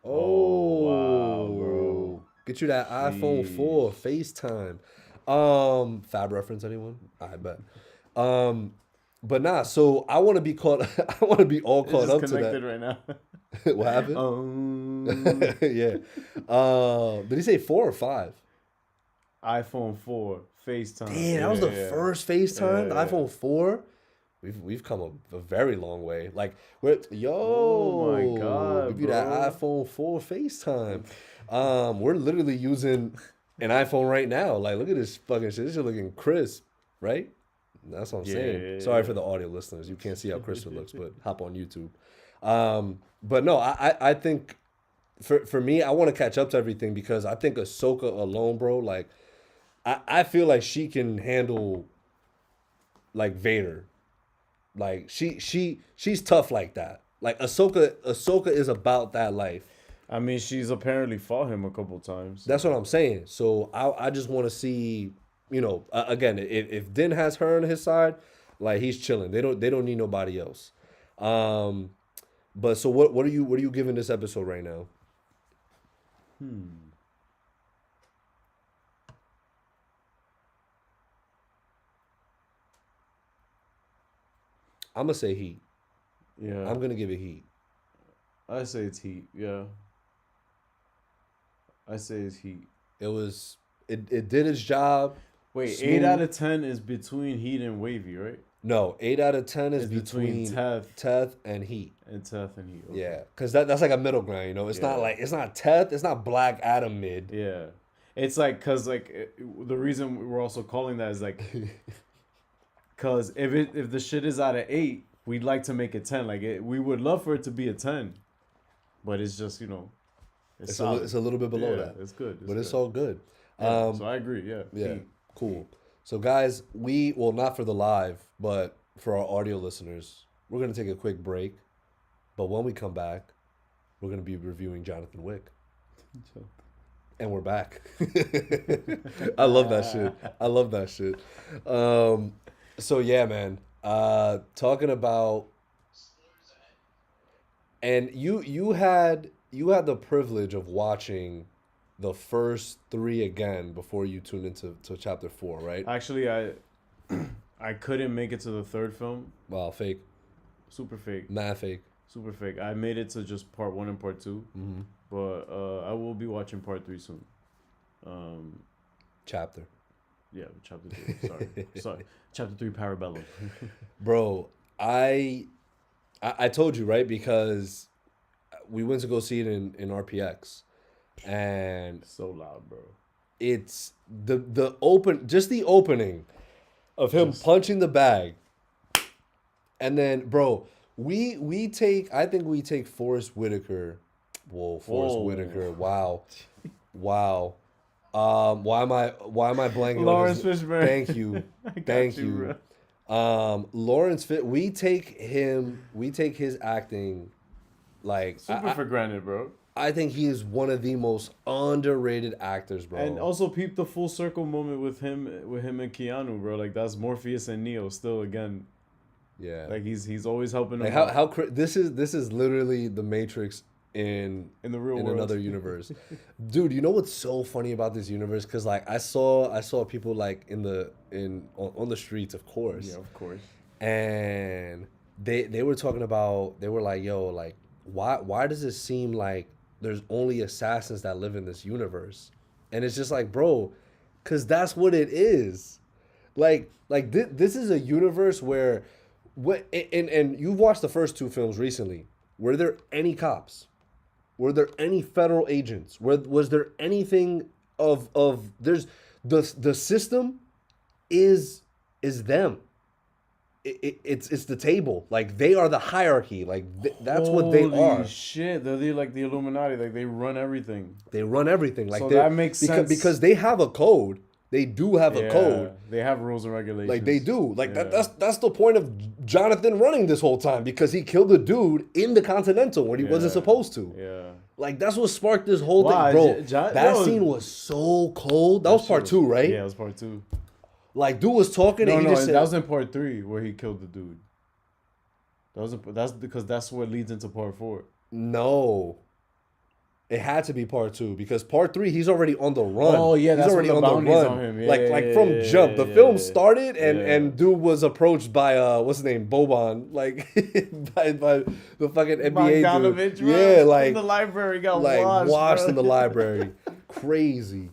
Oh, wow, bro. Get you that iPhone 4 FaceTime. Fab reference, anyone? I bet. But nah, so I want to be all caught up to that. Right now. What happened? dude. Yeah. Did he say 4 or 5? iPhone 4 FaceTime. Damn, that was the first FaceTime. The Yeah. iPhone 4. We've come a very long way. Like Oh my God, give you that bro. iPhone 4 FaceTime. We're literally using an iPhone right now. Like, look at this fucking shit. This is looking crisp, right? That's what I'm saying. Sorry for the audio listeners. You can't see how crisp it looks, but hop on YouTube. But no, I think for me, I want to catch up to everything because I think Ahsoka alone, bro, like I feel like she can handle like Vader. Like she's tough like that. Like Ahsoka is about that life. I mean, she's apparently fought him a couple times. That's what I'm saying. So I just want to see, again, if Din has her on his side, like he's chilling. They don't need nobody else. But so what are you giving this episode right now? I'm gonna say Heat. Yeah. I'm gonna give it Heat. I say it's Heat. Yeah. I say it's Heat. It did its job. Wait, Smooth. 8 out of 10 is between Heat and Wavy, right? No, 8 out of 10 is It's between Teth and Heat. And Teth and Heat. Okay. Yeah, because that's like a middle ground. It's not like it's not Teth. It's not Black Adam mid. Yeah. It's like, because the reason we're also calling that is like, because if the shit is out of 8, we'd like to make it 10. Like, we would love for it to be a 10. But it's just, It's a little bit below that. It's good. But it's all good. Yeah, so I agree. Yeah. Yeah, Heat. cool. So guys, not for the live, but for our audio listeners, we're going to take a quick break. But when we come back, we're going to be reviewing Jonathan Wick. And we're back. I love that shit. So yeah, man. Talking about, and you had the privilege of watching the first 3 again before you tuned into chapter 4, right? Actually, I couldn't make it to the third film. Wow, fake. Super fake. Mad fake. Super fake. I made it to just part 1 and part 2. Mm-hmm. But I will be watching part 3 soon. Chapter. Yeah, chapter 3. Sorry. Chapter 3 Parabellum. Bro, I told you, right? Because we went to go see it in RPX. And So loud, bro. it's the opening of him punching the bag. And then, bro, I think we take Forrest Whitaker. Whoa, Forrest Whitaker. Wow. Why am I blanking Lawrence on his Fishburne. Thank you. Thank you. Lawrence we take his acting like Super for granted, bro. I think he is one of the most underrated actors, bro. And also peep the full circle moment with him and Keanu, bro. Like, that's Morpheus and Neo still again. Yeah. Like, he's always helping him. Like this is literally the Matrix in the real in world. another universe. Dude, you know what's so funny about this universe? Cause like I saw people like on the streets, of course. Yeah, of course. And they were talking about, they were like, yo, like why does it seem like there's only assassins that live in this universe? And it's just like, bro, cause that's what it is. Like this is a universe where and you've watched the first 2 films recently. Were there any cops? Were there any federal agents? Was there anything of there's the system is them. It's the table. Like, they are the hierarchy. Like that's what they are. Holy shit, they're like the Illuminati. Like, they run everything. They run everything. Like, So that makes sense. because they have a code. They do have a code. They have rules and regulations. Like, they do. Like, Yeah. that's the point of Jonathan running this whole time, because he killed a dude in the Continental when he wasn't supposed to. Yeah. Like, that's what sparked this whole Wow, thing, bro. That scene was so cold. That was part 2, right? Yeah, it was part 2. Like, dude was talking and he just said, that was in part 3 where he killed the dude. That's because that's what leads into part 4. no. It had to be part 2 because part 3 he's already on the run. Oh, yeah, he's that's already when the on the bounty's run. on him. Yeah, like yeah, from yeah, jump. The yeah, film yeah. started and Yeah. and dude was approached by what's his name, Boban, like by the fucking NBA Bogdanovich, dude. bro, Yeah, in like the library got washed washed bro. in the library. Crazy.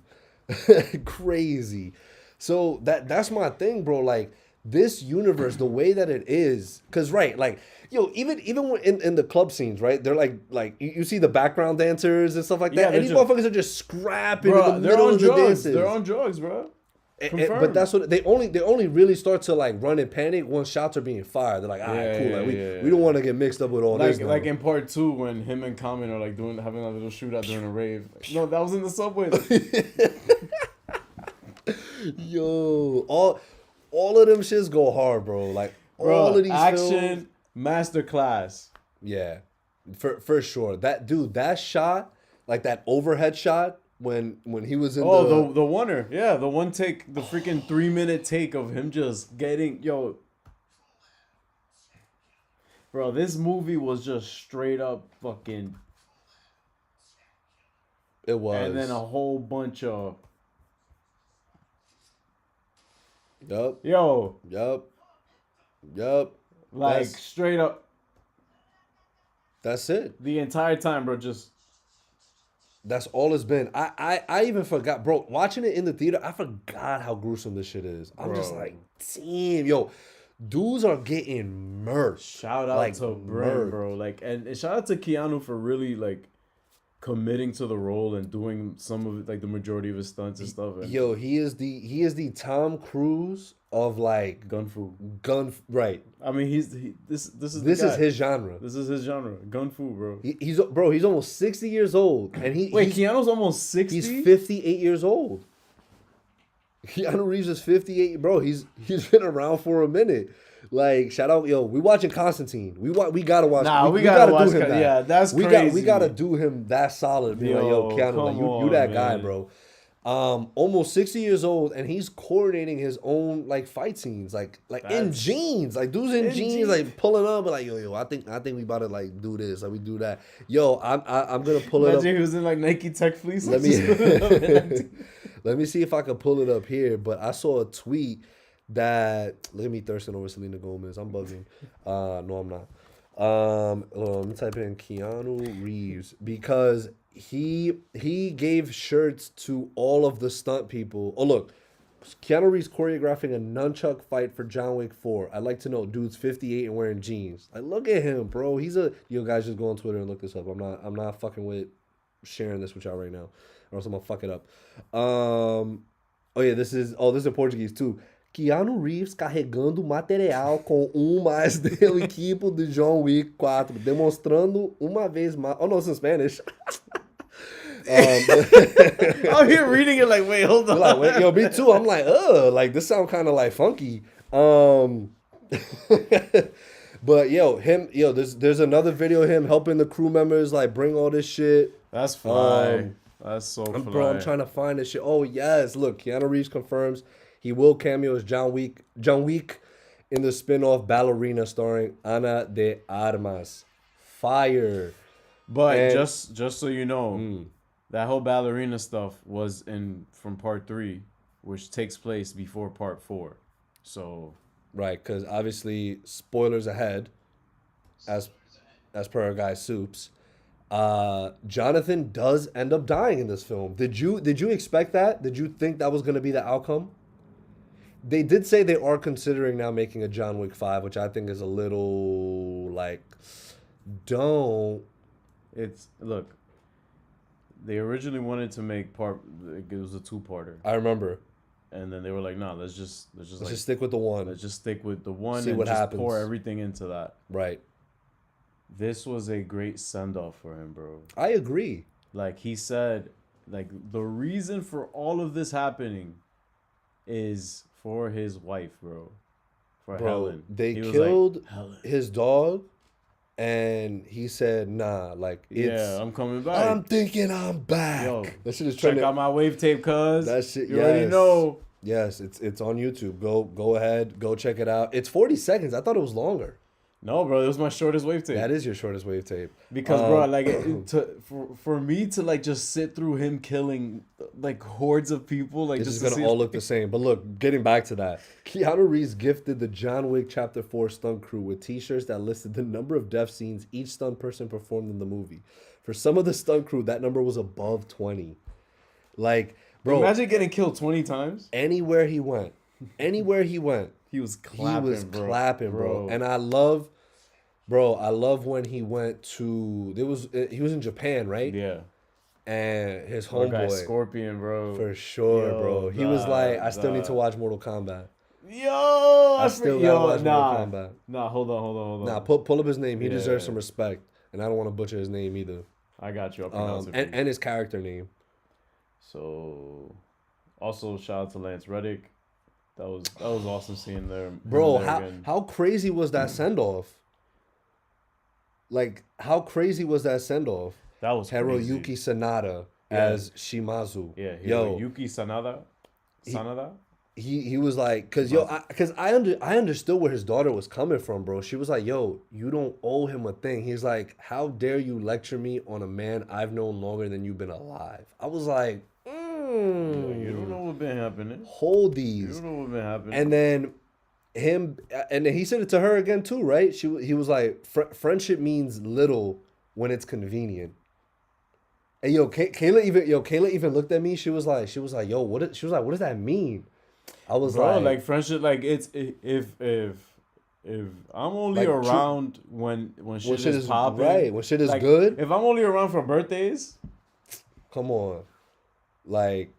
Crazy. So that's my thing, bro. Like this universe, the way that it is, cause right, like even when in the club scenes, right? They're like you see the background dancers and stuff like Yeah, that, and these they're just- motherfuckers are just scrapping Bro, in the they're middle on of the drugs. dances. They're on drugs, bro. But that's what they only really start to like run and panic once shots are being fired. They're like, all right, Yeah, cool. yeah, like yeah. we don't want to get mixed up with all this. Like now. in part 2 when him and Common are like having a little shootout during a rave. No, that was in the subway. Yo, all of them shits go hard, bro. Like Bro, all of these action films, masterclass. yeah, for sure. That shot, like that overhead shot when he was in Oh, the oneer. Yeah, the one take, the freaking 3-minute take of him just getting Bro, this movie was just straight up fucking. it was, And then a whole bunch of. yup. Like That's- straight up That's it. the entire time, bro. Just. That's all it's been. I even forgot, bro. Watching it in the theater, I forgot how gruesome this shit is. I'm just Bro. like, damn, yo, dudes are getting murked. Shout out Like, to Brent, murked. bro. Like, and shout out to Keanu for really like committing to the role and doing some of it, like the majority of his stunts and stuff. And Yo, he is the Tom Cruise of like gun fu. right. I mean, this is the This is guy. his genre. This is his genre. Gun fu, bro. He's almost 60 years old, and Wait, he's, Keanu's almost 60. he's 58 years old. Keanu Reeves is 58, bro. He's been around for a minute. Like, shout out, yo, we watching Constantine. We gotta watch. Nah, we gotta gotta do watch him that. yeah, that's we crazy. gotta do him that solid. Be like, yo, Yo, Keanu, like, come you that on, guy, man. bro. Almost 60 years old, and he's coordinating his own like fight scenes, like in That's- jeans, like dudes in jeans, like pulling up, and like yo, I think we about to like do this, like we do that. Yo, I'm gonna pull it up. Imagine he was in like Nike Tech Fleece. Let me let me see if I can pull it up here. But I saw a tweet that look at me thirsting over Selena Gomez. I'm bugging. No, I'm not. Let me type in Keanu Reeves because he gave shirts to all of the stunt people. Oh look, Keanu Reeves choreographing a nunchuck fight for John Wick 4. I'd like to know, dude's 58 and wearing jeans. Like, look at him, bro. You guys just go on Twitter and look this up. I'm not fucking with sharing this with y'all right now, or else I'm gonna fuck it up. This is in Portuguese too. Keanu Reeves carregando material com mais do equipo do John Wick 4, demonstrando uma vez mais. Oh no, it's in Spanish. I'm here reading it like, wait, hold on. Like, wait, yo, me too. I'm like, like this sound kind of like funky. But there's another video of him helping the crew members like bring all this shit. That's fly. That's so fly. Bro, I'm trying to find this shit. Oh yes, look, Keanu Reeves confirms he will cameo as John Wick in the spin-off Ballerina starring Ana de Armas. Fire. But And- just so you know, that whole ballerina stuff was from part 3, which takes place before part 4. So Right, because obviously spoilers ahead, as per our guy Soups. Jonathan does end up dying in this film. Did you expect that? Did you think that was going to be the outcome? They did say they are considering now making a John Wick 5, which I think is a little like, don't. look, they originally wanted to make it was a 2-parter, I remember. and then they were like, nah, let's just Let's just stick with the one. let's just stick with the one See and what just happens. pour everything into that. Right. This was a great send off for him, bro. I agree. Like he said, like the reason for all of this happening is for his wife, bro. For Bro, Helen. they He was killed like, Helen. his dog, and he said, nah, like, Yeah, I'm coming back. I'm thinking I'm back. Yo, that shit is check trending. out my wave tape, cuz. That shit, You already yes. know. Yes, it's on YouTube. Go ahead, go check it out. It's 40 seconds. I thought it was longer. No, bro, it was my shortest wave tape. That is your shortest wave tape. Because, bro, like, for me to, like, just sit through him killing, like, hordes of people, like, This just is going to all look the same. But look, getting back to that, Keanu Reeves gifted the John Wick Chapter 4 stunt crew with t-shirts that listed the number of death scenes each stunt person performed in the movie. For some of the stunt crew, that number was above 20. Like, bro. Imagine getting killed 20 times. Anywhere he went. He was clapping, bro. And I love when he went to he was in Japan, right? Yeah. And his Our guy homeboy, Scorpion, bro. for sure, Yo, bro. He was like, I still need to watch Mortal Kombat. Yo, I still gotta watch Mortal Kombat. Nah, hold on. Nah, pull up his name. He Yeah. deserves some respect, and I don't want to butcher his name either. I got you. I'll pronounce it for you. And his character name. So, also shout out to Lance Reddick. That was awesome seeing them. Bro, how crazy was that send off? Like, how crazy was that send off? That was Hiroyuki crazy. Sanada as Shimazu. Yeah, yo, Yuki Sanada. he was like, cause I understood where his daughter was coming from, bro. She was like, yo, you don't owe him a thing. He's like, how dare you lecture me on a man I've known longer than you've been alive? I was like, You don't know what been happening. hold these. You don't know what been happening. And then he said it to her again too, right? He was like, friendship means little when it's convenient. And Kayla even looked at me. She was like, yo, what does that mean? I was bro, like friendship, like it's if I'm only like, around when shit is popping, right? When shit is like, good. If I'm only around for birthdays, Come on, like,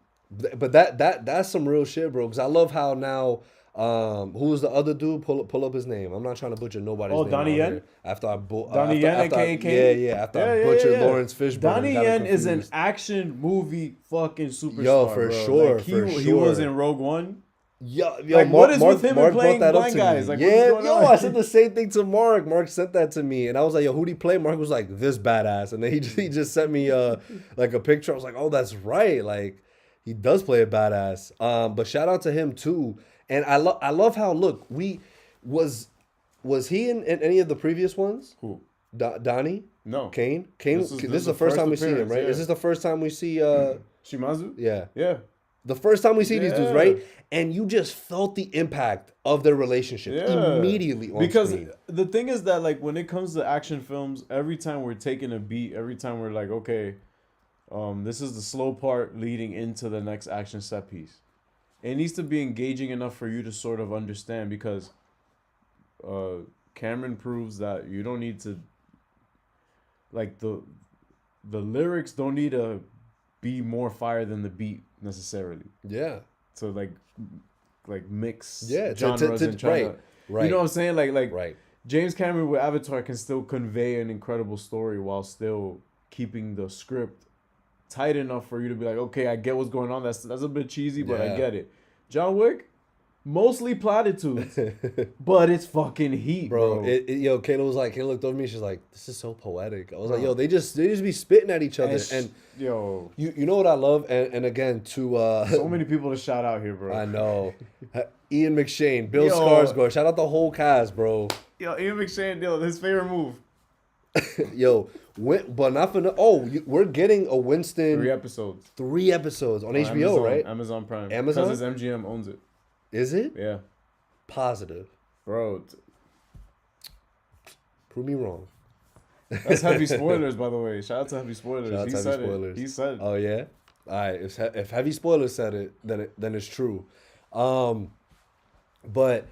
but that's some real shit, bro. Because I love how now. Who was the other dude? Pull up his name. I'm not trying to butcher nobody's name. Donnie Yen? After I Donnie Yen, aka Kane? After I butchered Lawrence Fishburne. Donnie Yen is an action movie fucking superstar. Yo, for bro. sure, Like, for he sure. was in Rogue One. Yo, Like, what is with him and playing brought that up blind to guys? me. Like, what is going on? I said the same thing to Mark. Mark sent that to me, and I was like, yo, who'd he play? Mark was like, this badass. And then he just sent me like a picture. I was like, oh, that's right. Like, he does play a badass. But shout out to him too. And I love how, look, was he in any of the previous ones? Who? Donnie? No. Kane? This is the first time we see him, right? yeah. Is this the first time we see Shimazu? yeah. Yeah. The first time we see these dudes, Yeah. right? And you just felt the impact of their relationship immediately on screen. The thing is that, like, when it comes to action films, every time we're taking a beat, every time we're like, okay, this is the slow part leading into the next action set piece. It needs to be engaging enough for you to sort of understand, because Cameron proves that you don't need to, like, the lyrics don't need to be more fire than the beat necessarily. Yeah. To like mix Yeah, genres and try to, right. you know what I'm saying? Like Right. James Cameron with Avatar can still convey an incredible story while still keeping the script tight enough for you to be like, okay, I get what's going on. That's a bit cheesy, but I get it. John Wick, mostly platitudes, but it's fucking heat, bro. Kayla looked over me. She's like, "This is so poetic." I was like, "Yo, they just be spitting at each other." And yo, you know what I love? And again, to so many people to shout out here, bro. I know, Ian McShane, Bill Skarsgård, shout out the whole cast, bro. Yo, Ian McShane, his favorite move. Yo, but not for no. Oh, we're getting a Winston 3 episodes. 3 episodes on HBO, Amazon, right? Amazon Prime. Amazon? Because MGM owns it. Is it? Yeah. Positive. Bro. Prove me wrong. That's heavy spoilers, by the way. Shout out to heavy spoilers. Shout out to heavy spoilers. He said it. Oh yeah. All right. If heavy spoilers said it, then it's true. But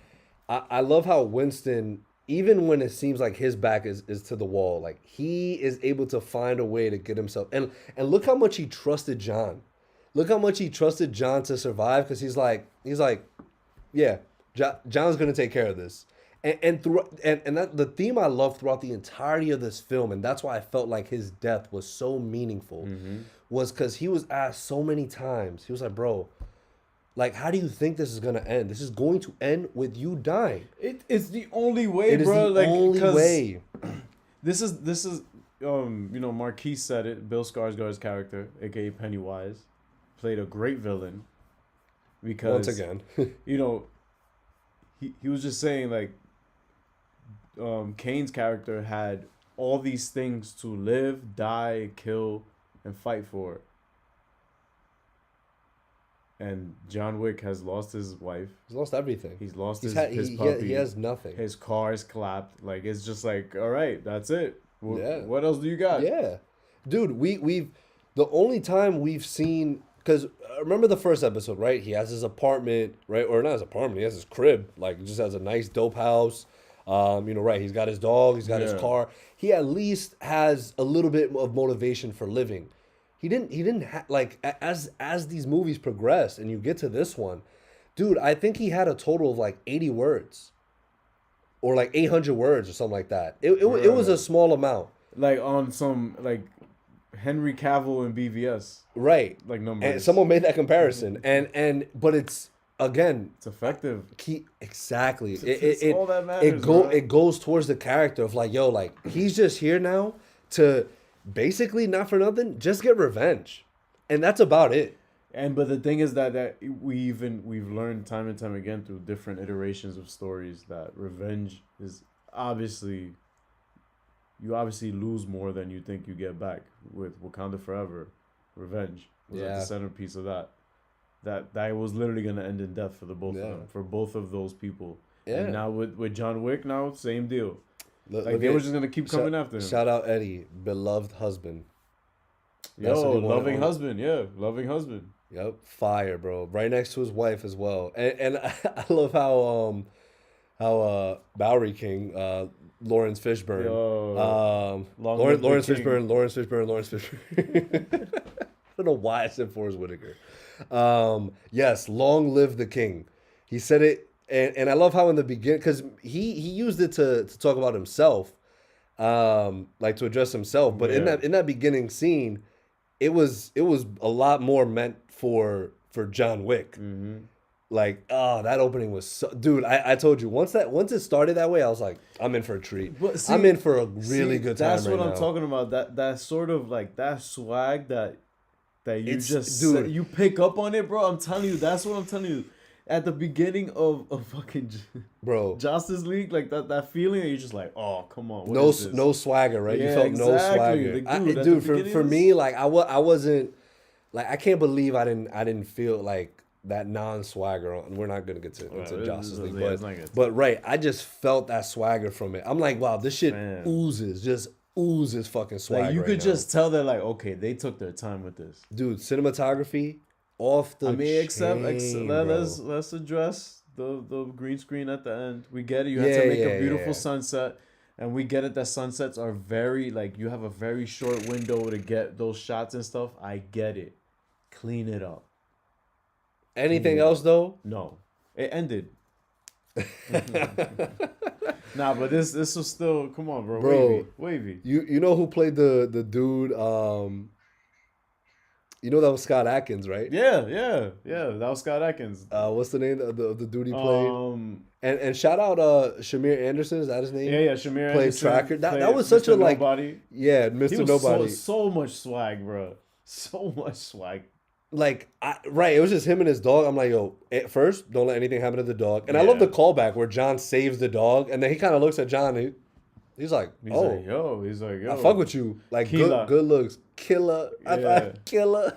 I love how Winston, even when it seems like his back is to the wall, like he is able to find a way to get himself. And look how much he trusted John. Look how much he trusted John to survive, because he's like, yeah, John's gonna take care of this. And that the theme I love throughout the entirety of this film, and that's why I felt like his death was so meaningful, was because he was asked so many times. He was like, bro, like, how do you think this is gonna end? This is going to end with you dying. It's the only way, It is bro. the only way. This is Marquis said it. Bill Skarsgård's character, aka Pennywise, played a great villain. Because once again, he was just saying, like, Kane's character had all these things to live, die, kill, and fight for. And John Wick has lost his wife. He's lost everything. He's lost He's his puppy. he has nothing. His car is clapped. Like, it's just like, all right, that's it. Yeah. What else do you got? Yeah, dude. We've the only time we've seen, because remember the first episode, right? He has his apartment, right, or not his apartment. He has his crib. Like, he just has a nice dope house. Right. He's got his dog. He's got his car. He at least has a little bit of motivation for living. He didn't like, as these movies progress and you get to this one, dude, I think he had a total of like 80 words or like 800 words or something like that. It was a small amount. Like on some like Henry Cavill and BVS. Right. Like numbers. And someone made that comparison. But it's, again, it's effective. Exactly. It's all that matters, it goes towards the character of like, yo, like, he's just here now to basically, not for nothing, just get revenge. And that's about it. But the thing is that we've learned time and time again through different iterations of stories that revenge is obviously, you obviously lose more than you think you get back. With Wakanda Forever, revenge was at the centerpiece of that. That was literally gonna end in death for the both of them, for both of those people. Yeah. And now with John Wick, now same deal. They were just gonna keep coming after him. Shout out Eddie, beloved husband. Loving husband. Yep, fire, bro. Right next to his wife as well. And I love how Bowery King, Lawrence Fishburne, Lawrence Fishburne. I don't know why I said Forrest Whitaker. Yes, long live the king. He said it, and I love how in the beginning, because he used it to talk about himself, like to address himself. But in that beginning scene, it was a lot more meant for John Wick. Mm-hmm. Like, that opening was so, dude. I told you once it started that way, I was like, I'm in for a treat. See, I'm in for a really good time. That's what I'm talking about. That sort of like that swag that you you pick up on it, bro. I'm telling you, that's what I'm telling you. At the beginning of fucking Justice League, like that feeling, that you're just like, oh, come on, no swagger, right? You felt no swagger, like, dude. For me, like I wasn't, like, I can't believe I didn't feel like that non-swagger on. We're not gonna get into Justice League, but right, I just felt that swagger from it. I'm like, wow, this shit oozes fucking swag. Like, you could just tell they're like, okay, they took their time with this, dude. Cinematography off the chain, let's address the green screen at the end. We get it. You have to make a beautiful sunset, and we get it that sunsets are very, like, you have a very short window to get those shots and stuff. I get it. Clean it up. Anything else though? No, it ended. Nah, but this was still, come on, bro. Wavy. You know who played the dude? You know that was Scott Adkins, right? Yeah. That was Scott Adkins. What's the name of the dude he played? And shout out Shamir Anderson, is that his name? Yeah, Shamir played Anderson. Tracker. That was such Mr. a like Nobody. Yeah, Mr. Nobody. So much swag, bro. So much swag. Like, it was just him and his dog. I'm like, yo, at first, don't let anything happen to the dog. And I love the callback where John saves the dog, and then he kind of looks at John, and he's like, yo. I fuck with you. Like, good looks. Killer. Yeah. Killer.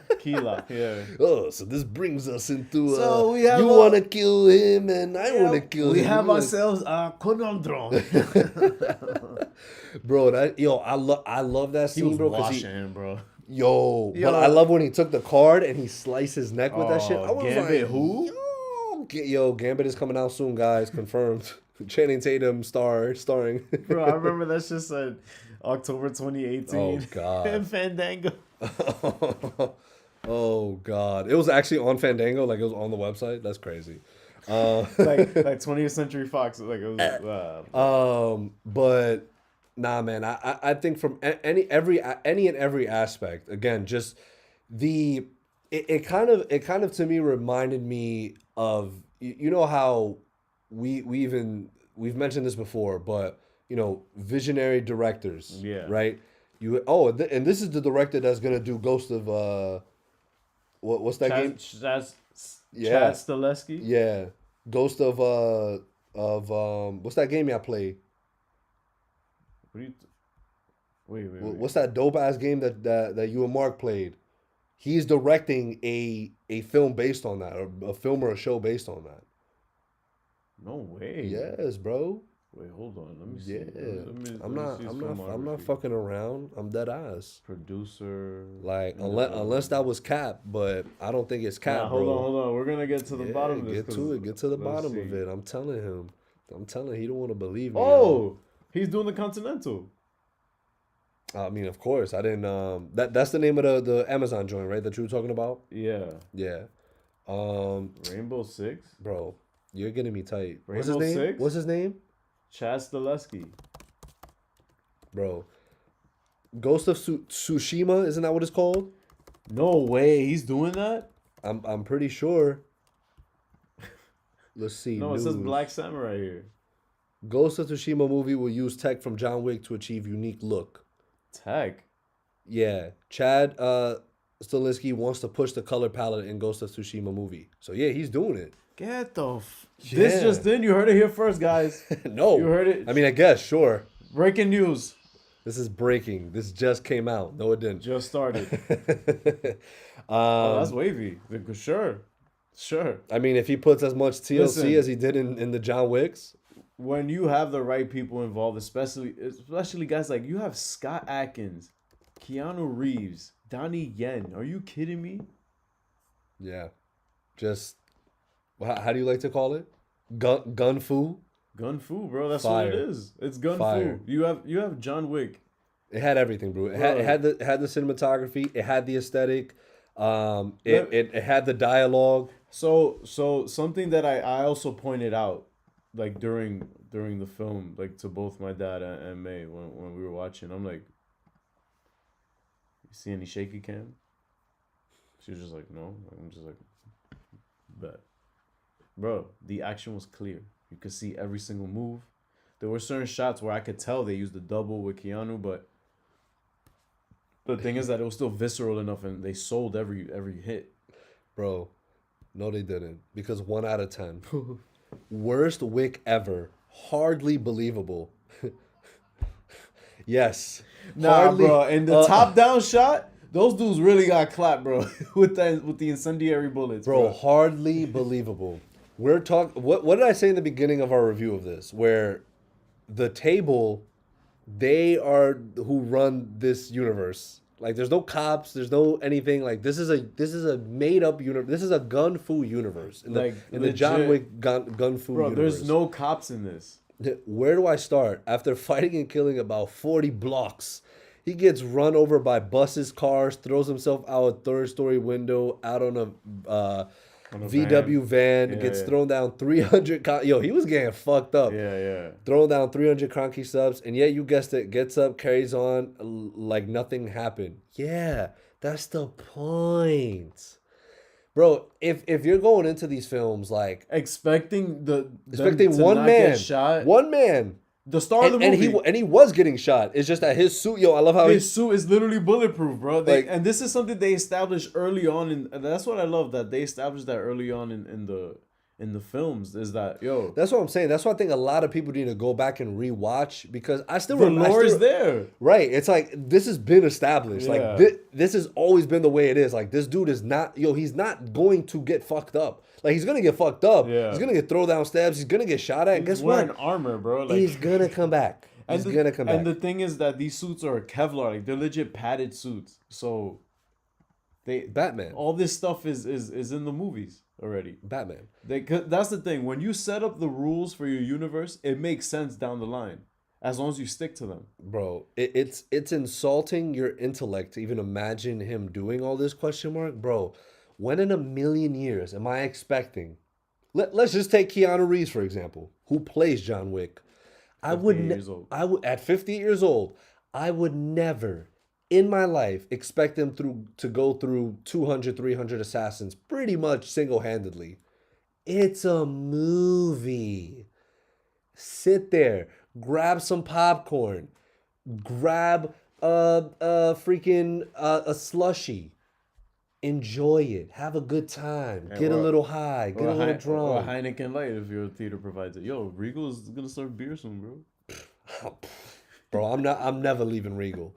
Yeah. Oh, so this brings us into, so we have you want to kill him, and I want to kill him. We have ourselves a conundrum. Bro, I love that scene, he was bro. Washing him, bro. Yo, but I love when he took the card and he sliced his neck with that shit. I was Gambit, like, who? Yo, Gambit is coming out soon, guys. Confirmed. Channing Tatum starring. Bro, I remember that shit said October 2018. Oh, God. And Fandango. Oh, God. It was actually on Fandango. Like, it was on the website. That's crazy. Like 20th Century Fox. Like, it was... But... Nah, man. I think from any and every aspect. Again, just it kind of to me reminded me of, you know how we've mentioned this before, but you know, visionary directors. Yeah. Right. And this is the director that's gonna do Ghost of what's that game? Chad Stahelski. Yeah. Ghost of what's that game y'all play? What do you? Wait. What's that dope ass game that you and Mark played? He's directing a film based on that, or a film or a show based on that. No way. Yes, bro. Wait, hold on. Let me see. Yeah, Let me see his I'm not filmography. fucking around. I'm dead ass. Producer. Like unless that was cap, but I don't think it's cap, Hold bro. on. We're gonna get to the bottom of this. Get to it. Get to the let's bottom see. of it. I'm telling him. He don't want to believe me. Oh, he's doing the Continental. I mean, of course, I didn't. That's the name of the Amazon joint, right? That you were talking about. Yeah. Yeah. Rainbow Six. Bro, you're getting me tight. What's Rainbow his name? Six? What's his name? Chad Stileski. Bro. Ghost of Tsushima, isn't that what it's called? No way, he's doing that. I'm pretty sure. Let's see. No, it says news. Black Samurai here. Ghost of Tsushima movie will use tech from John Wick to achieve unique look. Tech. Yeah, Chad Stileski wants to push the color palette in Ghost of Tsushima movie. So yeah, he's doing it. Get the Yeah. This just in. You heard it here first, guys. No, You heard it. I mean, I guess sure. Breaking news. This is breaking. This just came out. No, it didn't. Just started. Oh, that's wavy. Sure. I mean, if he puts as much TLC Listen. as he did in the John Wicks, When you have the right people involved, especially guys like you have Scott Adkins, Keanu Reeves, Donnie Yen. Are you kidding me? yeah, just how do you like to call it? Gun fu. Gun fu, bro. That's Fire. what it is. It's gun Fire. fu. You have John Wick. It had everything, bro. It had the cinematography. It had the aesthetic. It had the dialogue. So something that I also pointed out, like during the film, like to both my dad and May when we were watching, I'm like, you see any shaky cam? She was just like, no. I'm just like, bet. Bro, the action was clear. You could see every single move. There were certain shots where I could tell they used the double with Keanu, but the thing is that it was still visceral enough, and they sold every hit. Bro, no, they didn't. Because 1 out of 10. Worst Wick ever. Hardly believable. Yes. Nah, Hardly, bro. In the top down shot, those dudes really got clapped, bro, with the incendiary bullets, bro. Hardly believable. We're talking. What did I say in the beginning of our review of this? Where the table, they are who run this universe. Like, there's no cops. There's no anything. Like, this is a made up universe. This is a gun fu universe in the John Wick gun fu bro, universe. there's no cops in this. Where do I start? After fighting and killing about 40 blocks, he gets run over by buses, cars, throws himself out a third-story window, out on a VW van, gets thrown down 300... Yo, he was getting fucked up. Yeah. Thrown down 300 conky subs, and yeah, you guessed it, gets up, carries on like nothing happened. Yeah, that's the point. Bro, if you're going into these films like expecting one man, shot, one man, the star of the movie, and he was getting shot. It's just that his suit, yo, I love how his suit is literally bulletproof, bro. Like, and this is something they established early on, and that's what I love, that they established that early on in the films, is that, yo, that's what I'm saying. That's why I think a lot of people need to go back and rewatch, because I still the remember. lore is there. Right. It's like, this has been established. Yeah. Like, this has always been the way it is. Like, this dude is not, he's not going to get fucked up. Like, he's going to get fucked up. Yeah. He's going to get thrown down steps. He's going to get shot at. And guess He's wearing what? armor, bro. Like, He's going to come back. He's going to come back. And the thing is that these suits are Kevlar. Like, they're legit padded suits. So, Batman. all this stuff is in the movies already. Batman. That's the thing. When you set up the rules for your universe, it makes sense down the line, as long as you stick to them. Bro, it's insulting your intellect to even imagine him doing all this, ? Bro, when in a million years am I expecting... Let's just take Keanu Reeves, for example, who plays John Wick. I would at 58 years old, I would never in my life expect him to go through 200, 300 assassins pretty much single-handedly. It's a movie. Sit there, grab some popcorn, grab a slushie, enjoy it, have a good time, get a little high, get a little drunk. Or a Heineken Light if your theater provides it. Yo, Regal is gonna serve beer soon, bro. bro. I'm never leaving Regal.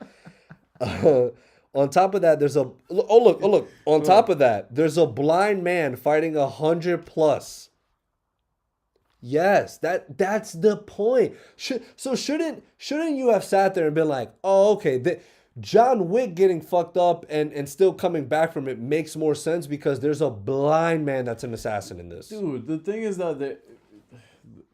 On top of that, there's a look. On top of that, there's a blind man fighting 100+. Yes, that's the point. Shouldn't you have sat there and been like, oh, okay, John Wick getting fucked up and still coming back from it makes more sense because there's a blind man that's an assassin in this. Dude, the thing is that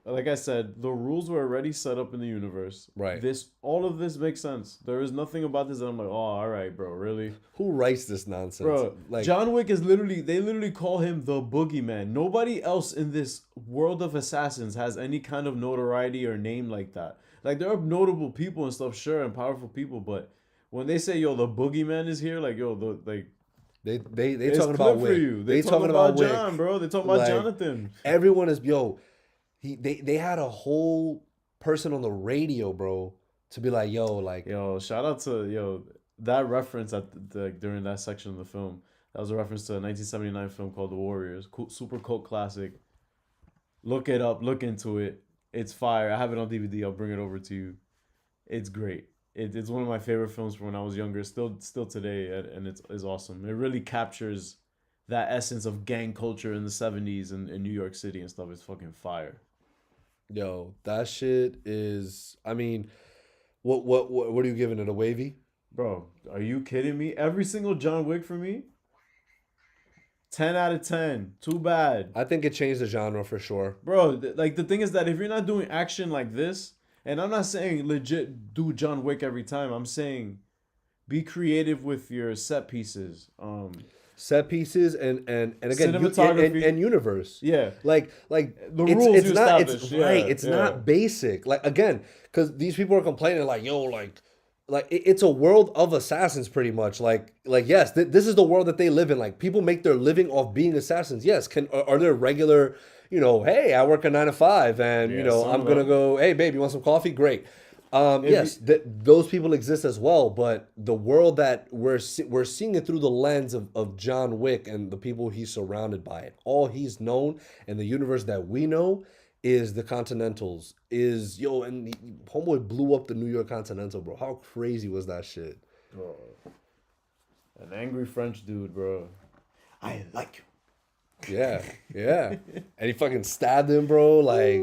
like I said, the rules were already set up in the universe. Right. All of this makes sense. There is nothing about this that I'm like, oh, all right, bro, really? Who writes this nonsense? Bro, like John Wick they literally call him the boogeyman. Nobody else in this world of assassins has any kind of notoriety or name like that. Like, there are notable people and stuff, sure, and powerful people, but when they say, yo, the boogeyman is here, like, yo, they it's talking about for Wick. you. They talking about Wick. John, bro. They talking about Like, Jonathan. Everyone is they had a whole person on the radio, bro, to be like, yo, Shout out to that reference during that section of the film. That was a reference to a 1979 film called The Warriors, super cult classic. Look it up, look into it. It's fire. I have it on DVD. I'll bring it over to you. It's great. It's one of my favorite films from when I was younger. Still today, and it's awesome. It really captures that essence of gang culture in the 70s in New York City and stuff. It's fucking fire. Yo, that shit is. I mean, what are you giving it, a wavy? Bro, are you kidding me? Every single John Wick for me, 10 out of 10. Too bad. I think it changed the genre for sure. Bro, like, the thing is that if you're not doing action like this, and I'm not saying legit do John Wick every time, I'm saying be creative with your set pieces. Set pieces and again Cinematography. and universe. Yeah. Like The it's, rules it's you not establish. it's Yeah, right. It's yeah. not basic. Like, again, because these people are complaining like, yo, like it's a world of assassins pretty much. Like yes, this is the world that they live in. Like, people make their living off being assassins. Yes, are there regular, hey, I work a 9 to 5 and I'm gonna go, hey babe, you want some coffee? Great. Yes, those people exist as well, but the world that we're seeing it through the lens of John Wick and the people he's surrounded by. It. All he's known and the universe that we know is the Continentals. And homeboy blew up the New York Continental, bro. How crazy was that shit? Bro. An angry French dude, bro. I like you. Yeah. And he fucking stabbed him, bro. Like,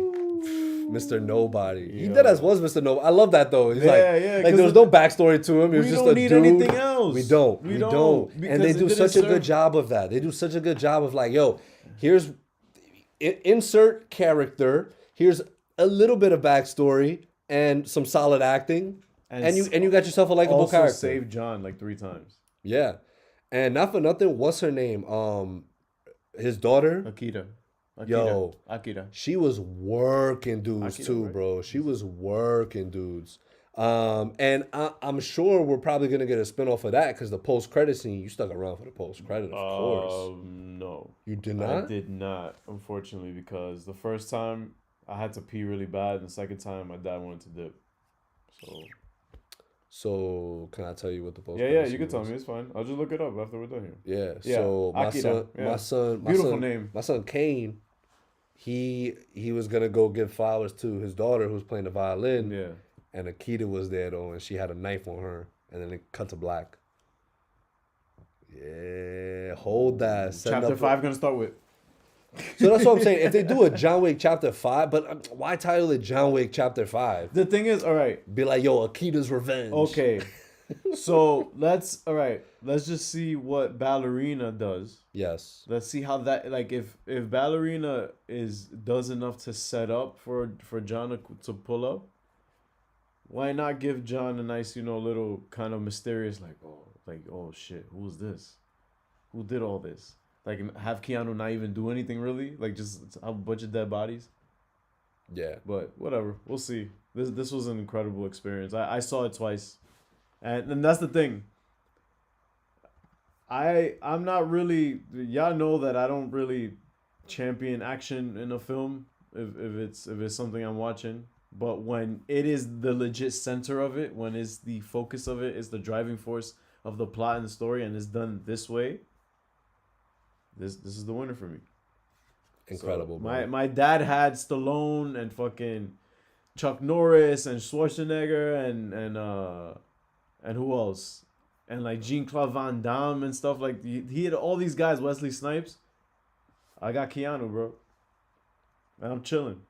Mr. Nobody. He did as was Mr. Nobody. I love that though. He's like there was no backstory to him. He was just a dude. We don't need anything else. We don't. And they do such a good job of that. They do such a good job of like, yo, here's insert character. Here's a little bit of backstory and some solid acting, and you got yourself a likable character. Also saved John like 3 times. Yeah, and not for nothing. What's her name? His daughter. Akira. Yo, Akira. She was working dudes too, right? bro. She was working dudes. And I'm sure we're probably gonna get a spinoff of that because the post-credit scene. You stuck around for the post-credit, of course. No. You did not? I did not, unfortunately, because the first time I had to pee really bad, and the second time my dad wanted to dip. So can I tell you what the post? Yeah, you can tell me. It's fine. I'll just look it up after we're done here. Yeah. So my son, beautiful name. My son Kane, he was gonna go give flowers to his daughter who's playing the violin. Yeah. And Akita was there though, and she had a knife on her, and then it cut to black. Yeah, hold that. Chapter 5 gonna start with. So that's what I'm saying. If they do a John Wick Chapter 5, but why title it John Wick Chapter 5? The thing is, all right. Be like, yo, Akita's revenge. Okay. So let's just see what Ballerina does. Yes. Let's see how that, like, if Ballerina does enough to set up for John to pull up. Why not give John a nice, little kind of mysterious, oh shit, who's this? Who did all this? Like, have Keanu not even do anything really? Like, just have a bunch of dead bodies? Yeah. But whatever, we'll see. This was an incredible experience. I saw it twice, and that's the thing. I'm not really, y'all know that I don't really champion action in a film if it's something I'm watching. But when it is the legit center of it, when it's the focus of it, is the driving force of the plot and the story, and it's done this way, this is the winner for me. Incredible, So bro. my dad had Stallone and fucking Chuck Norris and Schwarzenegger and who else? And like Jean-Claude Van Damme and stuff. Like he had all these guys, Wesley Snipes. I got Keanu, bro. And I'm chilling.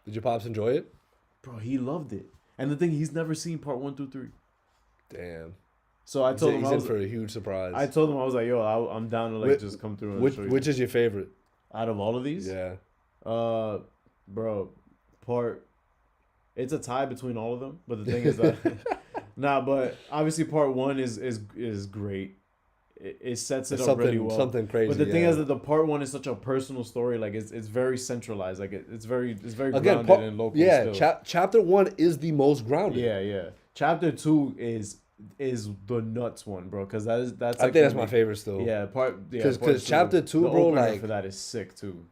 Did your pops enjoy it? Bro, he loved it. And the thing, he's never seen part 1 through 3. Damn. So I told him he's I in was for a huge surprise. I told him I was like, yo, I'm down to like just come through and show you. Which is your favorite? Out of all of these? Yeah. Bro, it's a tie between all of them. But the thing is that but obviously part 1 is great. It sets it up really well. Something crazy. But the thing is that the part 1 is such a personal story. Like it's very centralized. Like it's very grounded and local. Yeah, still. chapter 1 is the most grounded. Yeah. Chapter 2 is the nuts one, bro. Because that's. I think that's my favorite still. Yeah, because chapter 2, the bro, opener like for that is sick too.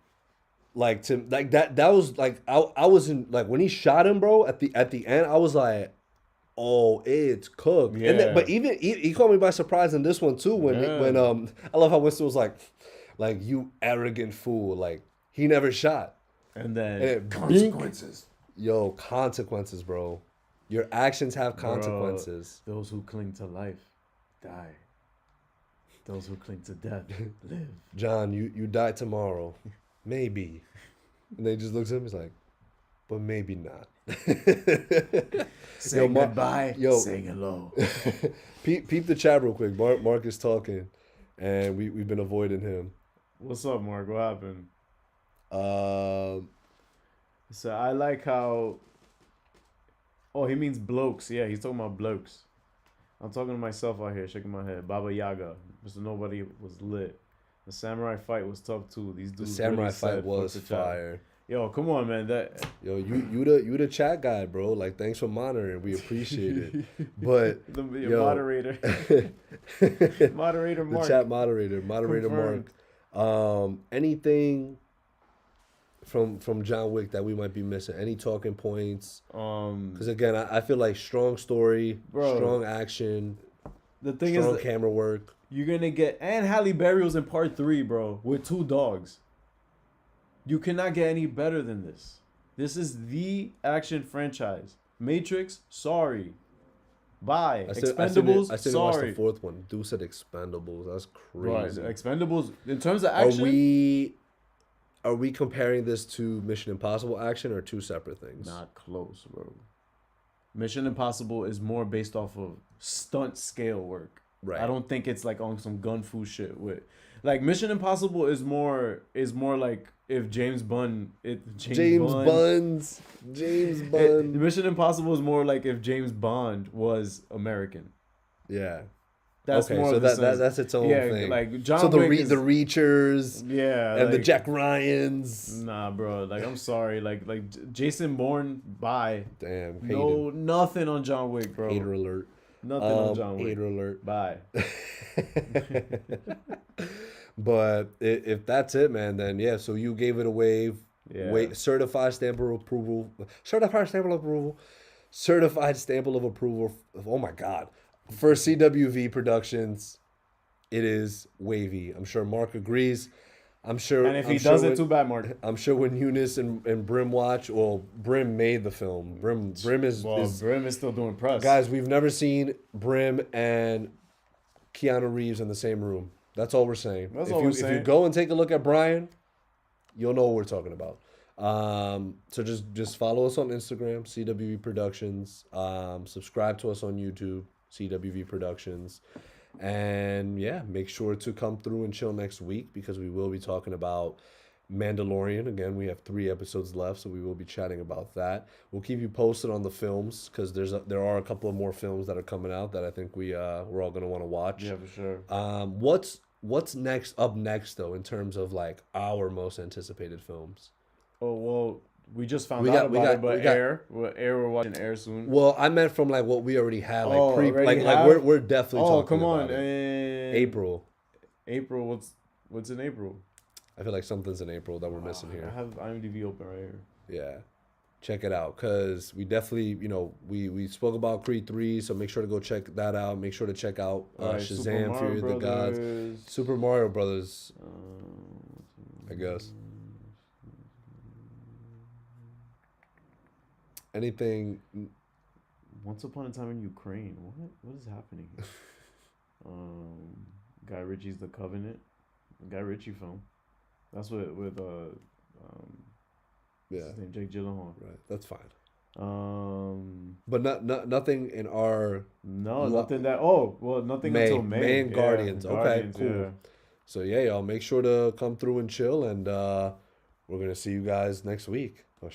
Like that was like I was in like when he shot him, bro. At the end, I was like, oh, it's cooked. Yeah. And but even he caught me by surprise in this one too. When I love how Winston was like you arrogant fool, like he never shot. And then Consequences. Yo, consequences, bro. Your actions have consequences. Bro, those who cling to life die. Those who cling to death live. John, you die tomorrow, maybe. And then he just looks at him. He's like, but maybe not. Saying goodbye, saying hello. peep the chat real quick. Mark is talking, and we've been avoiding him. What's up, Mark? What happened? So I like how. Oh, he means blokes. Yeah, he's talking about blokes. I'm talking to myself out here, shaking my head. Baba Yaga, Mr. Nobody was lit. The samurai fight was tough too. These dudes. The samurai really fight said, was "Fuck the chat." fire. Yo, come on, man. Yo, you the chat guy, bro. Like, thanks for monitoring. We appreciate it. But your moderator, moderator Mark, the chat moderator Confirmed. Mark. Anything from John Wick that we might be missing? Any talking points? Because again, I feel like strong story, Bro, strong action. The thing strong is, camera work. You're gonna get Halle Berry was in part 3, bro, with 2 dogs. You cannot get any better than this. This is the action franchise. Matrix, sorry. Bye. Expendables, I still watched sorry. the 4th one. Dude said Expendables. That's crazy. Right. Expendables, in terms of action. Are we comparing this to Mission Impossible action or 2 separate things? Not close, bro. Mission Impossible is more based off of stunt scale work. Right. I don't think it's like on some gun fu shit with. Like Mission Impossible is more like if James Bond. James Bond. Mission Impossible is more like if James Bond was American. Yeah. That's okay, more so of the sense. that's its own thing. Like John so the Wick the Reachers, yeah, and the like, Jack Ryans. Nah, bro. Like I'm sorry. Like Jason Bourne. Bye. Damn. No, nothing on John Wick, bro. Hater alert. Nothing on John Wick. Hater alert. Bye. But if that's it, man, then yeah. So you gave it a wave. Yeah. Certified stamp of approval. Certified stamp of approval. Certified stamp of approval. Oh my God. For CWV Productions, it is wavy. I'm sure Mark agrees. I'm sure. And if he doesn't, too bad, Mark. I'm sure when Eunice and Brim watch, well, Brim made the film. Brim is still doing press. Guys, we've never seen Brim and Keanu Reeves in the same room. That's all we're saying. If you go and take a look at Brian, you'll know what we're talking about. So just follow us on Instagram, CWV Productions. Subscribe to us on YouTube, CWV Productions. And yeah, make sure to come through and chill next week because we will be talking about Mandalorian. Again, we have 3 episodes left, so we will be chatting about that. We'll keep you posted on the films because there are a couple of more films that are coming out that I think we're all gonna want to watch. Yeah, for sure. What's up next though in terms of like our most anticipated films? Oh well, we just found out about it, but Air, we're watching Air soon. Well, I meant from like what we already have, like we're definitely. Oh, talking come on, about it. April. What's in April? I feel like something's in April that we're missing here. I have IMDb open right here. Yeah, check it out because we definitely, we spoke about Creed 3, so make sure to go check that out. Make sure to check out Shazam, Fury of the Gods, Super Mario Brothers. I guess. anything? Once Upon a Time in Ukraine. What is happening? Guy Ritchie's The Covenant. Guy Ritchie film. That's with Yeah, what's his name? Jake Gyllenhaal. right. That's fine. But But nothing in our no, nothing that. Oh, well, nothing May. until May. May and Guardians. Okay, cool. Yeah. So yeah, y'all make sure to come through and chill, and we're gonna see you guys next week. Oh shit.